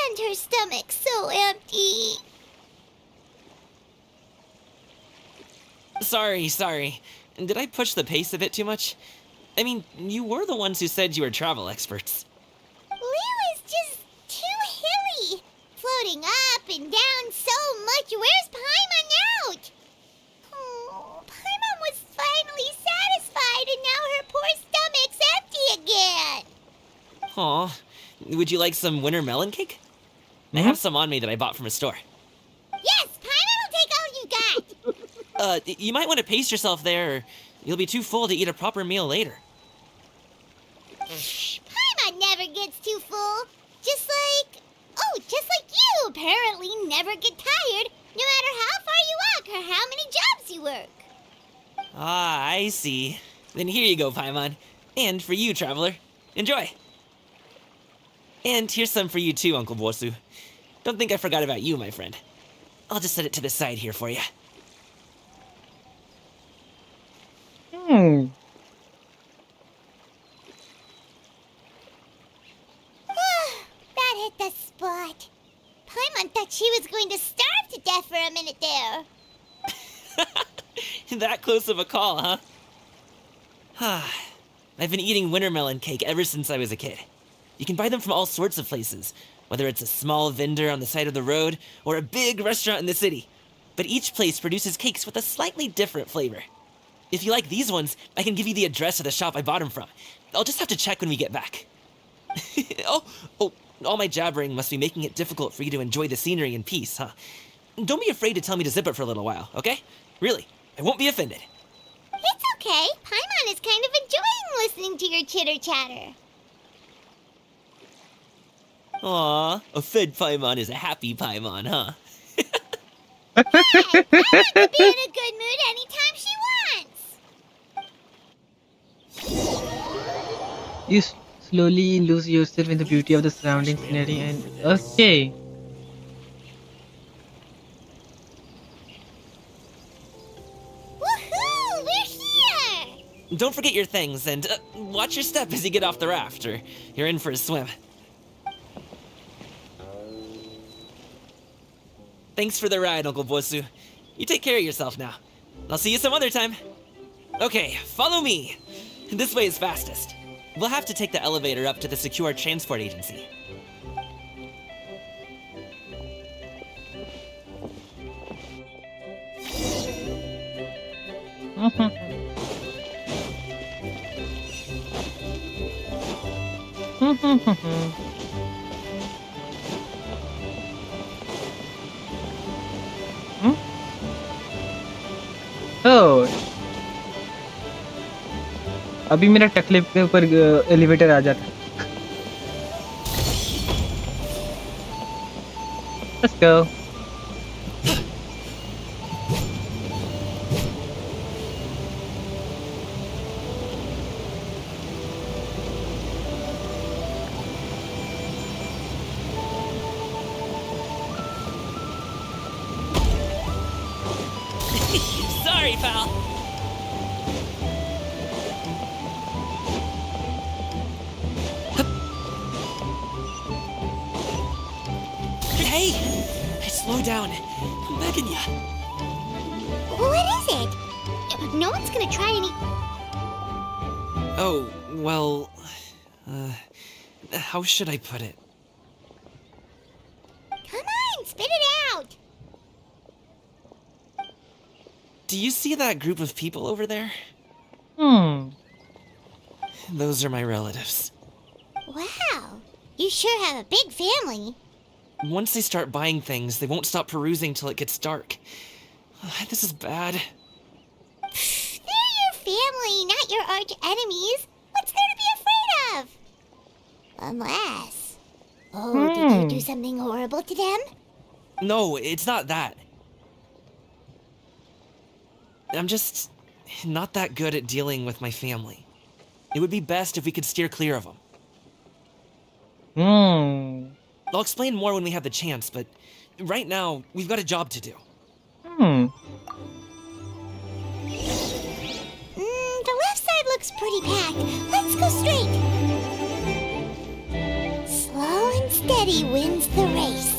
And her stomach so empty.
Sorry. Did I push the pace a bit too much? I mean, you were the ones who said you were travel experts.
Liu is just too hilly. Floating up and down so much. Where's Paimon out? Oh, Paimon was finally satisfied and now her poor stomach's empty again.
Aw, would you like some winter melon cake? I have some on me that I bought from a store.
Yes, Paimon will take all you got.
You might want to pace yourself there, or you'll be too full to eat a proper meal later.
Paimon never gets too full. Just like you apparently never get tired, no matter how far you walk or how many jobs you work.
Ah, I see. Then here you go, Paimon. And for you, traveler. Enjoy. And here's some for you too, Uncle Bosu. Don't think I forgot about you, my friend. I'll just set it to the side here for you.
That hit the spot. Paimon thought she was going to starve to death for a minute there.
That close of a call, huh? I've been eating winter melon cake ever since I was a kid. You can buy them from all sorts of places, whether it's a small vendor on the side of the road or a big restaurant in the city. But each place produces cakes with a slightly different flavor. If you like these ones, I can give you the address of the shop I bought them from. I'll just have to check when we get back. Oh, all my jabbering must be making it difficult for you to enjoy the scenery in peace, huh? Don't be afraid to tell me to zip it for a little while, okay? Really, I won't be offended.
It's okay. Paimon is kind of enjoying listening to your chitter-chatter.
Aw, a fed Paimon is a happy Paimon, huh?
Hey, Paimon can be in a good mood anytime she wants.
You slowly lose yourself in the beauty of the surrounding scenery and okay.
Woohoo! We're here!
Don't forget your things and watch your step as you get off the raft, or you're in for a swim. Thanks for the ride, Uncle Bosu. You take care of yourself now. I'll see you some other time. Okay, follow me. This way is fastest. We'll have to take the elevator up to the secure transport agency.
Oh, अभी मेरा टकलिफ के ऊपर elevator आ जाता. Let's go.
Sorry, pal. down. I'm begging you.
What is it? No one's gonna try any...
Oh, well... how should I put it?
Come on, spit it out!
Do you see that group of people over there? Those are my relatives.
Wow, you sure have a big family.
Once they start buying things, they won't stop perusing till it gets dark. This is bad.
They're your family, not your arch enemies. What's there to be afraid of? Unless... Oh, did you do something horrible to them?
No, it's not that. I'm just not that good at dealing with my family. It would be best if we could steer clear of them. I'll explain more when we have the chance, but right now, we've got a job to do.
The left side looks pretty packed. Let's go straight. Slow and steady wins the race.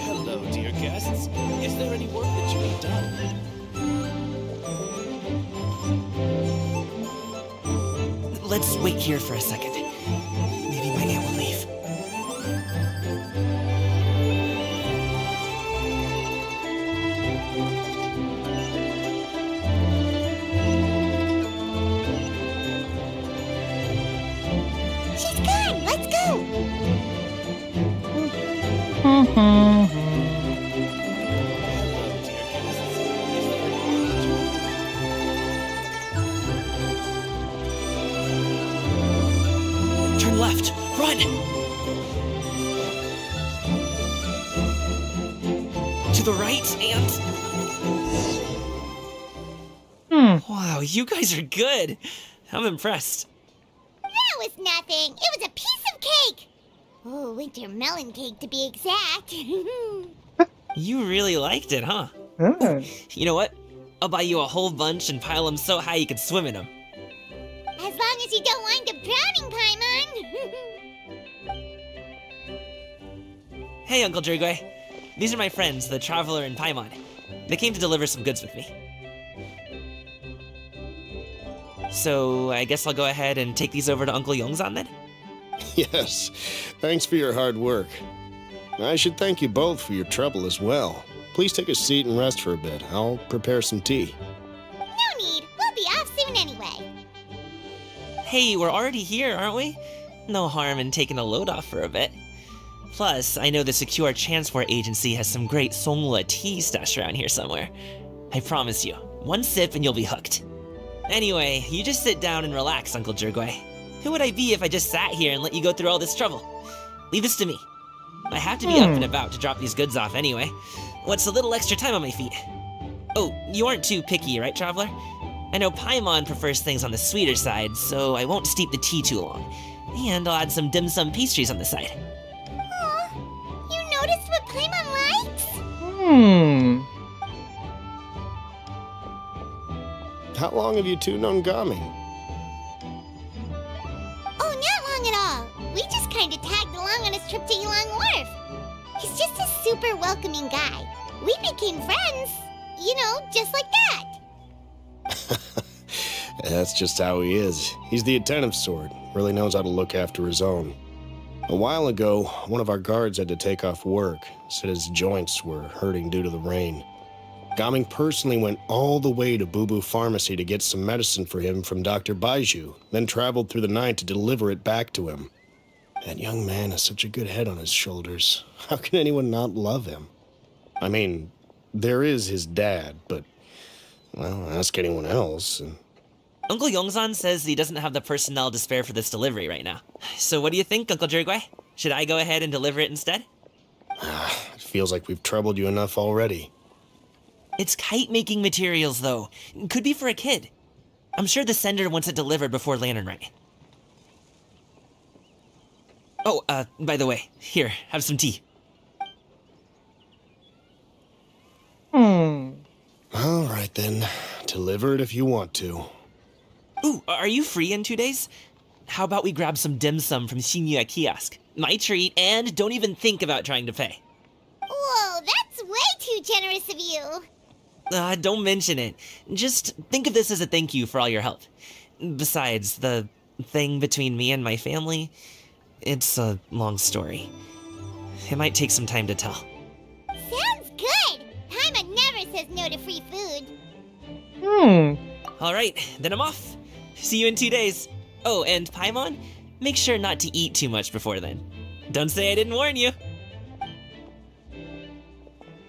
Hello, dear guests. Is there any work that you need done?
Let's wait here for a second. Maybe my aunt will leave.
She's gone. Let's go.
Hello, dear guests. Is there any work that you need done?
Turn left! Run! To the right and... Wow, you guys are good. I'm impressed.
That was nothing. It was a piece of cake. Oh, winter melon cake to be exact.
You really liked it, huh? You know what? I'll buy you a whole bunch and pile them so high you can swim in them.
As long as you don't wind up drowning, Paimon.
Hey, Uncle Drugway. These are my friends, the Traveler and Paimon. They came to deliver some goods with me. So, I guess I'll go ahead and take these over to Uncle Yongzan then?
Yes, thanks for your hard work. I should thank you both for your trouble as well. Please take a seat and rest for a bit. I'll prepare some tea.
No need. We'll be off soon anyway.
Hey, we're already here, aren't we? No harm in taking a load off for a bit. Plus, I know the Secure Transport Agency has some great Songhua tea stashed around here somewhere. I promise you, one sip and you'll be hooked. Anyway, you just sit down and relax, Uncle Jergway. Who would I be if I just sat here and let you go through all this trouble? Leave this to me. I have to be up and about to drop these goods off anyway. What's a little extra time on my feet? Oh, you aren't too picky, right, Traveler? I know Paimon prefers things on the sweeter side, so I won't steep the tea too long. And I'll add some dim sum pastries on the side.
Aw, you noticed what Paimon likes?
How long have you two known Gaming?
Oh, not long at all. We just kind of tagged along on his trip to Ylang Wharf. He's just a super welcoming guy. We became friends. You know, just like that.
That's just how he is. He's the attentive sort, really knows how to look after his own. A while ago, one of our guards had to take off work, said his joints were hurting due to the rain. Gaming personally went all the way to Boo Boo Pharmacy to get some medicine for him from Dr. Baiju, then traveled through the night to deliver it back to him. That young man has such a good head on his shoulders. How can anyone not love him? I mean, there is his dad, but, well, ask anyone else.
Uncle Yongzan says he doesn't have the personnel to spare for this delivery right now. So what do you think, Uncle Jergway? Should I go ahead and deliver it instead?
It feels like we've troubled you enough already.
It's kite-making materials, though. Could be for a kid. I'm sure the sender wants it delivered before Lantern Rite. Oh, by the way, here, have some tea.
Hmm.
All right then. Deliver it if you want to.
Ooh, are you free in 2 days? How about we grab some dim sum from Shinya Kiosk? My treat, and don't even think about trying to pay.
Whoa, that's way too generous of you.
Don't mention it. Just think of this as a thank you for all your help. Besides, the thing between me and my family, it's a long story. It might take some time to tell.
Sounds good. Paimon never says no to free food.
Hmm.
Alright, then I'm off. See you in 2 days. Oh, and Paimon, make sure not to eat too much before then. Don't say I didn't warn you.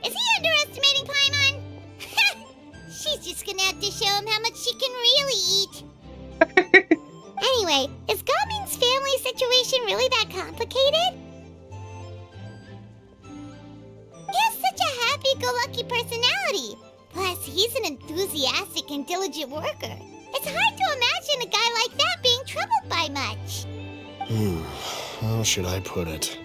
Is he underestimating Paimon? She's just gonna have to show him how much she can really eat. Anyway, is Gaming's family situation really that complicated? He has such a happy-go-lucky personality. Plus, he's an enthusiastic and diligent worker. It's hard to imagine a guy like that being troubled by much.
How should I put it?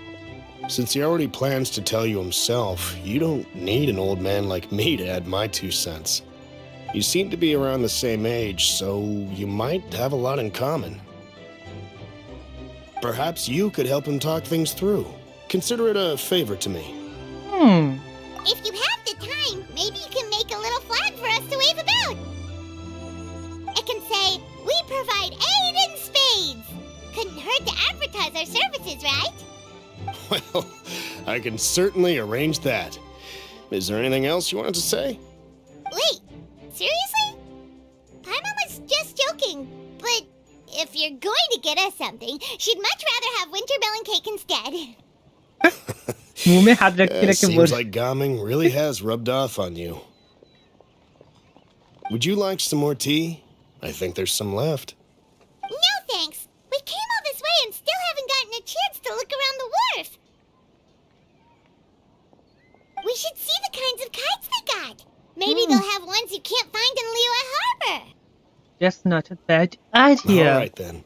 Since he already plans to tell you himself, you don't need an old man like me to add my 2 cents. You seem to be around the same age, so you might have a lot in common. Perhaps you could help him talk things through. Consider it a favor to me.
Hmm.
If you have the time, maybe you can make a little flag for us to wave about. It can say, "We provide aid in spades." Couldn't hurt to advertise our services, right?
Well, I can certainly arrange that. Is there anything else you wanted to say?
Wait, seriously? Paimon was just joking, but if you're going to get us something, she'd much rather have winter melon cake instead.
मुंह में हाथ रख के रख के बोल
Seems like Gaming really has rubbed off on you. Would you like some more tea? I think there's some left.
No thanks. We came all this way and still haven't gotten a chance to look around the wharf. We should see the kinds of kites they got. Maybe they'll have ones you can't find in Liyue Harbor.
Just not a bad idea.
All right then.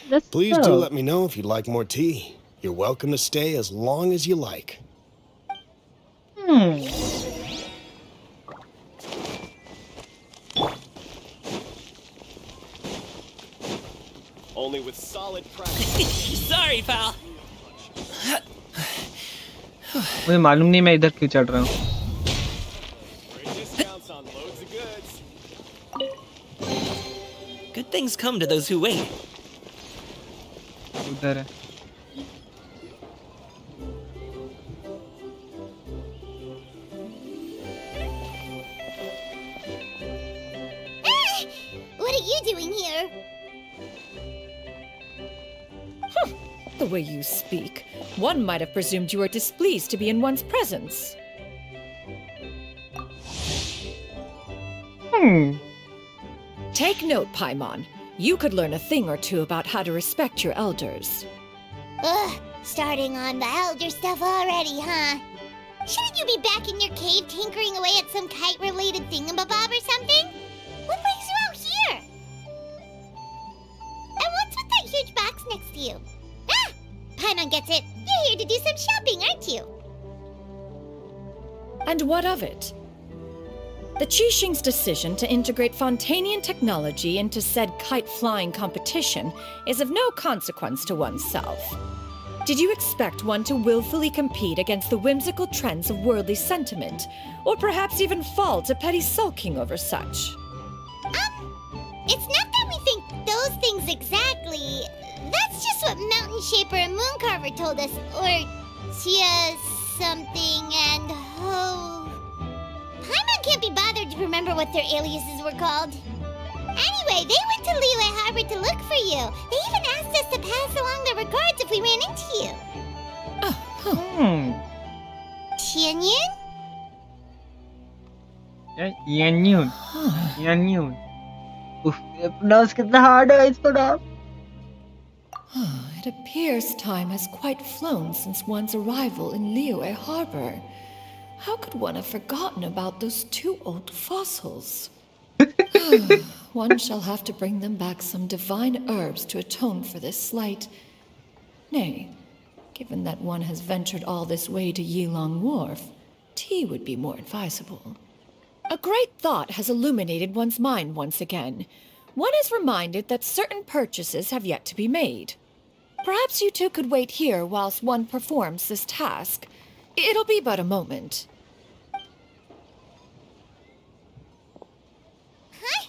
Let's
Please
go.
do let me know if you'd like more tea. You're welcome to stay as long as you like.
Hmm.
Only with solid practice.
Sorry, pal.
मुझे मालूम नहीं मैं इधर क्यों चढ़ रहा हूँ.
Great discounts on loads of goods.
Good things come to those who wait.
उधर है.
Ah! What are you doing here?
The way you speak, one might have presumed you were displeased to be in one's presence.
Hmm.
Take note, Paimon. You could learn a thing or two about how to respect your elders.
Ugh, starting on the elder stuff already, huh? Shouldn't you be back in your cave tinkering away at some kite-related thingamabob or something? What brings you out here? And what's with that huge box next to you? Ah! Paimon gets it. You're here to do some shopping, aren't you?
And what of it? The Qixing's decision to integrate Fontanian technology into said kite-flying competition is of no consequence to oneself. Did you expect one to willfully compete against the whimsical trends of worldly sentiment, or perhaps even fall to petty sulking over such?
It's not that we think those things exactly. That's just what Mountain Shaper and Mooncarver told us. Or Tia something and Ho. Paimon can't be bothered to remember what their aliases were called. Anyway, they went to Liyue Harbor to look for you. They even asked us to pass along their regards if we ran into you.
Hmm.
Tianyun?
Yanyun. Yanyun. Oof. Pronounce कितना hard है इसको नाम.
It appears time has quite flown since one's arrival in Liyue Harbor. How could one have forgotten about those 2 old fossils? One shall have to bring them back some divine herbs to atone for this slight, nay, Given that one has ventured all this way to Yilong Wharf, tea would be more advisable. A great thought has illuminated one's mind once again. One is reminded that certain purchases have yet to be made. Perhaps you two could wait here whilst one performs this task. It'll be but a moment.
Huh?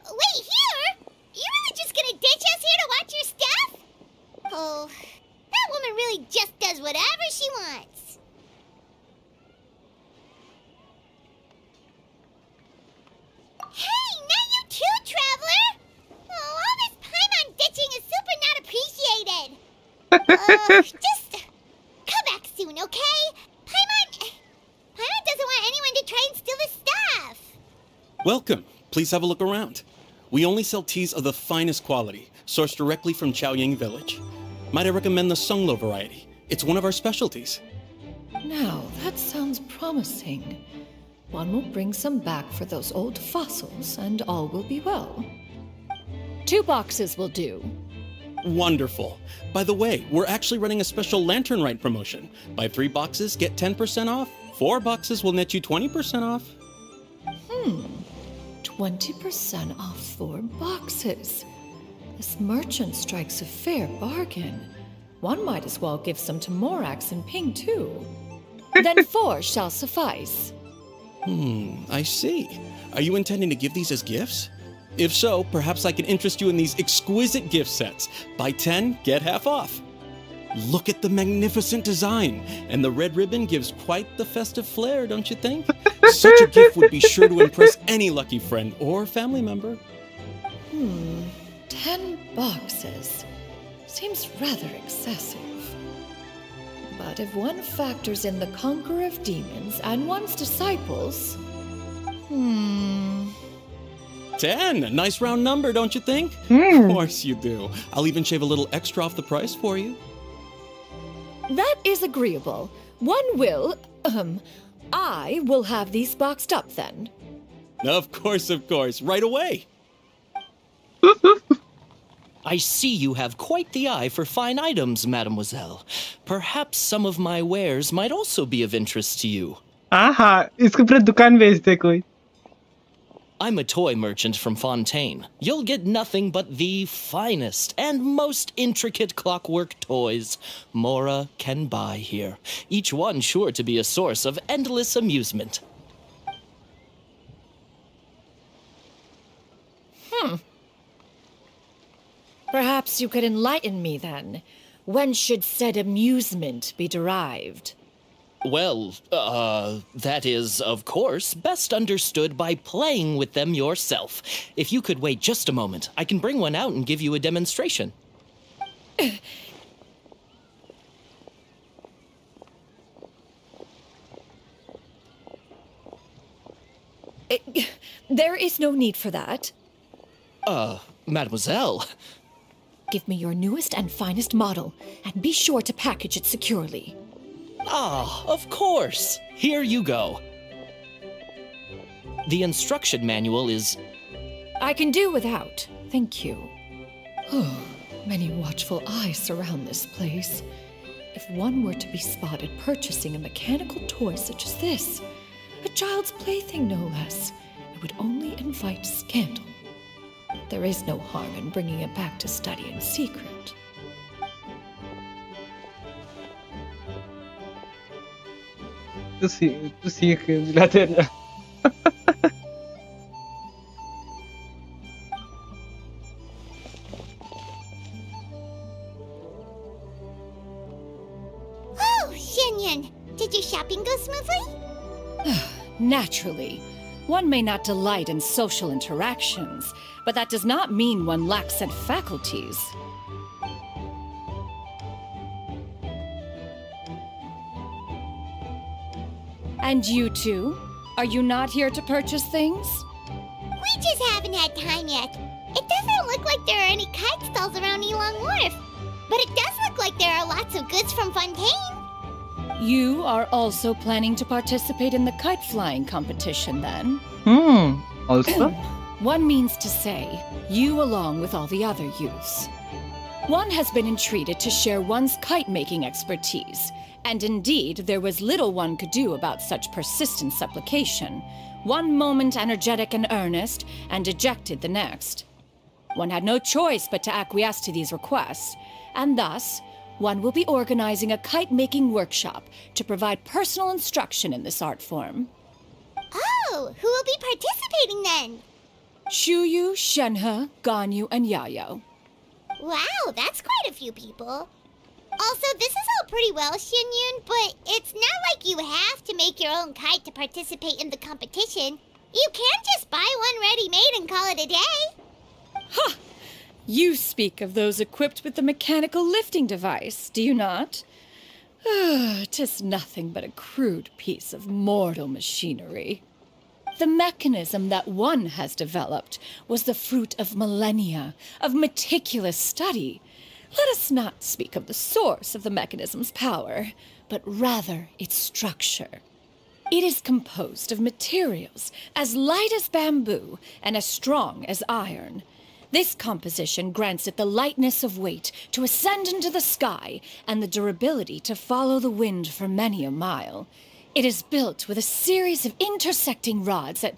Wait here? You really just gonna ditch us here to watch your stuff? Oh, that woman really just does whatever she wants. Hey, not you too, Traveler! Oh, all this Paimon ditching is super not appreciated. Just come back soon, okay? Paimon doesn't want anyone to try and steal his stuff.
Welcome. Please have a look around. We only sell teas of the finest quality, sourced directly from Chaoying Village. Might I recommend the Songlo variety? It's one of our specialties.
Now, that sounds promising. One will bring some back for those old fossils, and all will be well. 2 boxes will do.
Wonderful. By the way, we're actually running a special Lantern Rite promotion. Buy 3 boxes, get 10% off. 4 boxes will net you 20% off.
20% off 4 boxes. This merchant strikes a fair bargain. One might as well give some to Morax and Ping, too. Then 4 shall suffice.
I see. Are you intending to give these as gifts? If so, perhaps I can interest you in these exquisite gift sets. Buy 10, get half off. Look at the magnificent design, and the red ribbon gives quite the festive flair, don't you think? Such a gift would be sure to impress any lucky friend or family member.
10 boxes. Seems rather excessive. But if one factors in the Conqueror of Demons and one's disciples...
10! A nice round number, don't you think? Of course you do. I'll even shave a little extra off the price for you.
That is agreeable. One will, I will have these boxed up then.
Of course, right away.
I see you have quite the eye for fine items, mademoiselle. Perhaps some of my wares might also be of interest to you.
हाँ, इसके ऊपर दुकान बेच दे कोई.
I'm a toy merchant from Fontaine. You'll get nothing but the finest and most intricate clockwork toys Mora can buy here. Each one sure to be a source of endless amusement.
Perhaps you could enlighten me then. When should said amusement be derived?
Well, that is, of course, best understood by playing with them yourself. If you could wait just a moment, I can bring one out and give you a demonstration.
There is no need for that.
Mademoiselle.
Give me your newest and finest model, and be sure to package it securely.
Ah, of course. Here you go. The instruction manual is...
I can do without, thank you. Oh, many watchful eyes surround this place. If one were to be spotted purchasing a mechanical toy such as this, a child's plaything no less, it would only invite scandal. There is no harm in bringing it back to study in secret.
Tu सीख दिलाते रहा.
Oh, Shinyan, did your shopping go smoothly?
Naturally. One may not delight in social interactions, but that does not mean one lacks said faculties. And you two? Are you not here to purchase things?
We just haven't had time yet. It doesn't look like there are any kite stalls around Yilong Wharf, but it does look like there are lots of goods from Fontaine.
You are also planning to participate in the kite flying competition, then?
Also?
One means to say, you along with all the other youths. One has been entreated to share one's kite-making expertise, and indeed there was little one could do about such persistent supplication. One moment energetic and earnest, and dejected the next. One had no choice but to acquiesce to these requests, and thus, one will be organizing a kite-making workshop to provide personal instruction in this art form.
Oh, who will be participating then?
Shuyu, Shenhe, Ganyu, and Yayo.
Wow, that's quite a few people. Also, this is all pretty well, Xianyun, but it's not like you have to make your own kite to participate in the competition. You can't just buy one ready-made and call it a day.
Ha! You speak of those equipped with the mechanical lifting device, do you not? 'Tis nothing but a crude piece of mortal machinery. The mechanism that one has developed was the fruit of millennia of meticulous study. Let us not speak of the source of the mechanism's power, but rather its structure. It is composed of materials as light as bamboo and as strong as iron. This composition grants it the lightness of weight to ascend into the sky and the durability to follow the wind for many a mile. It is built with a series of intersecting rods that...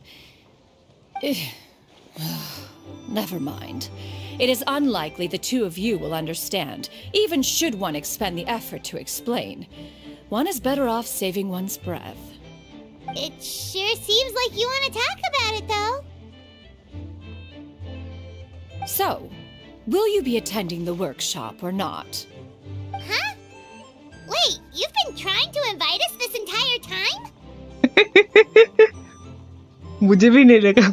Never mind. It is unlikely the two of you will understand, even should one expend the effort to explain. One is better off saving one's breath.
It sure seems like you want to talk about it, though.
So, will you be attending the workshop or not?
Huh? Wait, you've been trying to invite us this entire time?
मुझे भी नहीं लगा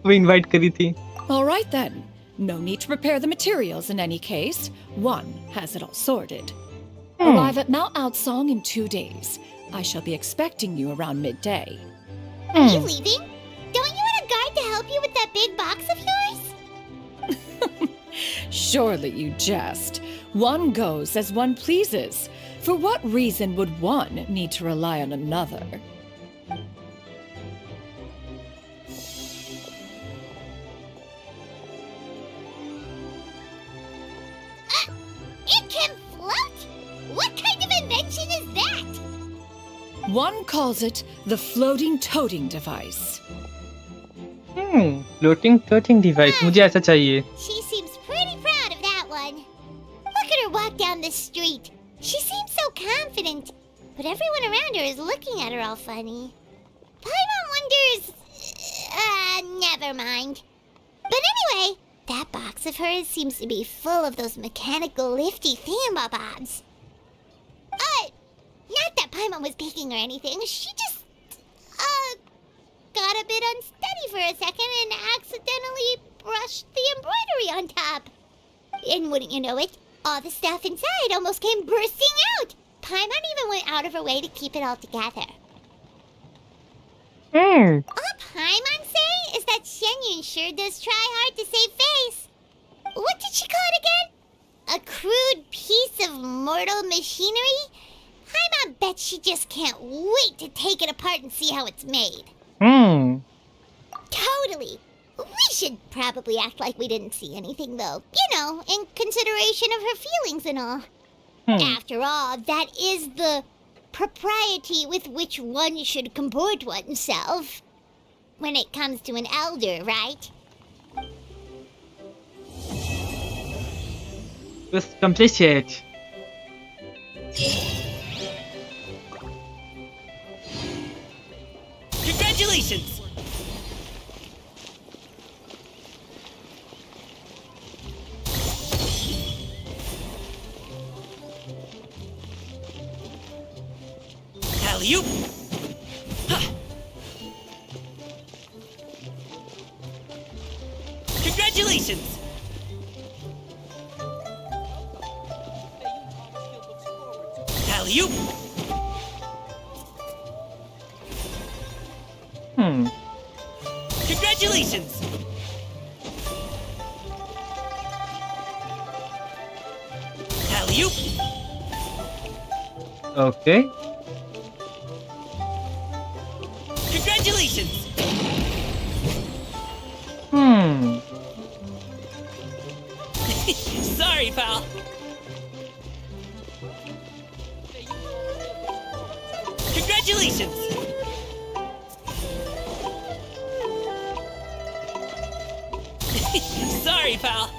वो invite करी थी.
All right then. No need to prepare the materials in any case. One has it all sorted. Arrive at Mount Outsong in 2 days. I shall be expecting you around midday.
Are you leaving? Don't you want a guard to help you with that big box of yours?
Surely you jest. One goes as one pleases. For what reason would one need to rely on another?
It can float? What kind of invention is that?
One calls it the floating toting device.
Floating toting device मुझे ऐसा चाहिए.
She seems pretty proud of that one. Look at her walk down the street. She seems so confident, but everyone around her is looking at her all funny. Paimon wonders... never mind. But anyway, that box of hers seems to be full of those mechanical lifty thingamabobs. Not that Paimon was peeking or anything. She just, got a bit unsteady for a second and accidentally brushed the embroidery on top. And wouldn't you know it, all the stuff inside almost came bursting out. Paimon even went out of her way to keep it all together. All Paimon say is that Xianyun sure does try hard to save face. What did she call it again? A crude piece of mortal machinery? Paimon bet she just can't wait to take it apart and see how it's made. Totally. We should probably act like we didn't see anything, though. You know, in consideration of her feelings and all. After all, that is the propriety with which one should comport oneself. When it comes to an elder, right?
Just complete it.
Congratulations! Alley-oop! Congratulations! Alley-oop! Congratulations! Alley-oop!
Okay.
Congratulations! Sorry, pal. Congratulations. Sorry, pal.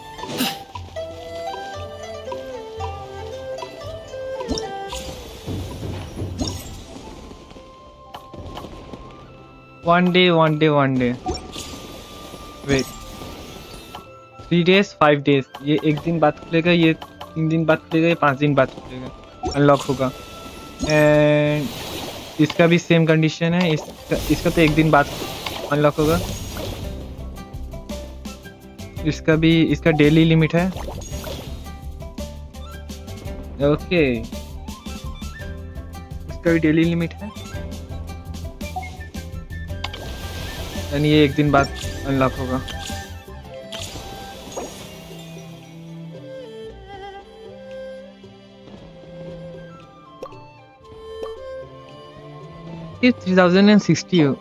One day. Wait. 3 days, 5 days. ये 1 दिन बाद खुलेगा, ये 3 दिन बाद खुलेगा, ये 5 दिन बाद खुलेगा, अनलॉक होगा। एंड इसका भी सेम कंडीशन है, इसका तो 1 दिन बाद अनलॉक होगा। इसका डेली लिमिट है। ओके, इसका भी डेली लिमिट है। यानी ये 1 दिन बाद अनलॉक होगा। ये 3060 हो।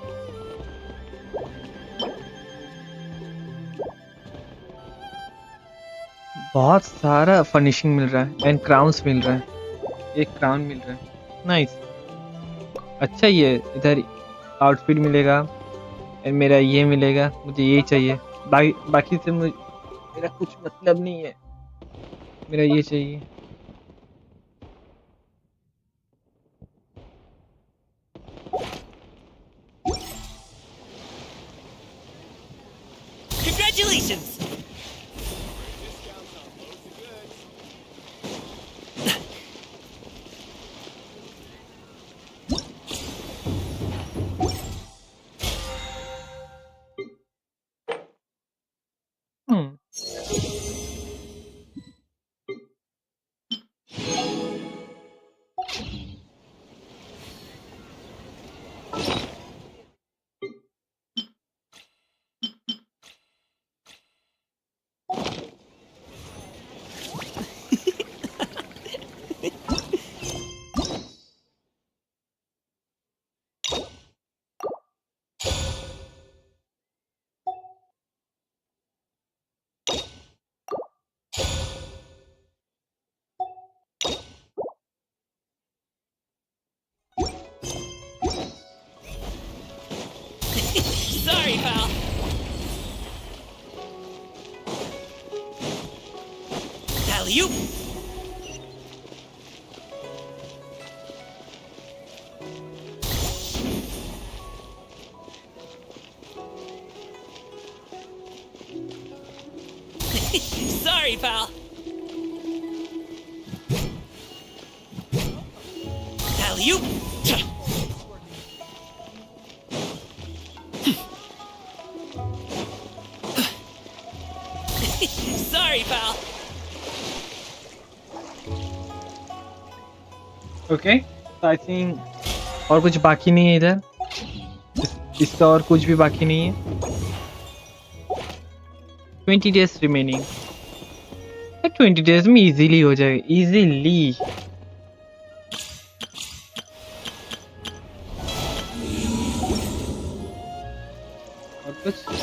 बहुत सारा फर्निशिंग मिल रहा है एंड क्राउन्स मिल रहा है। एक क्राउन मिल रहा है, नाइस। अच्छा, ये इधर आउटफिट मिलेगा एंड मेरा ये मिलेगा, मुझे ये चाहिए। बाकी से मेरा कुछ मतलब नहीं है, मेरा ये चाहिए।
Congratulations. Sorry, pal. Alley-oop. Sorry, pal. Alley-oop. Sorry, pal.
Okay, I think और कुछ बाकी नहीं है इधर। इसका और कुछ भी बाकी नहीं है। 20 डेज रिमेनिंग। 20 डेज में इजीली हो जाएगा, इजीली। और कुछ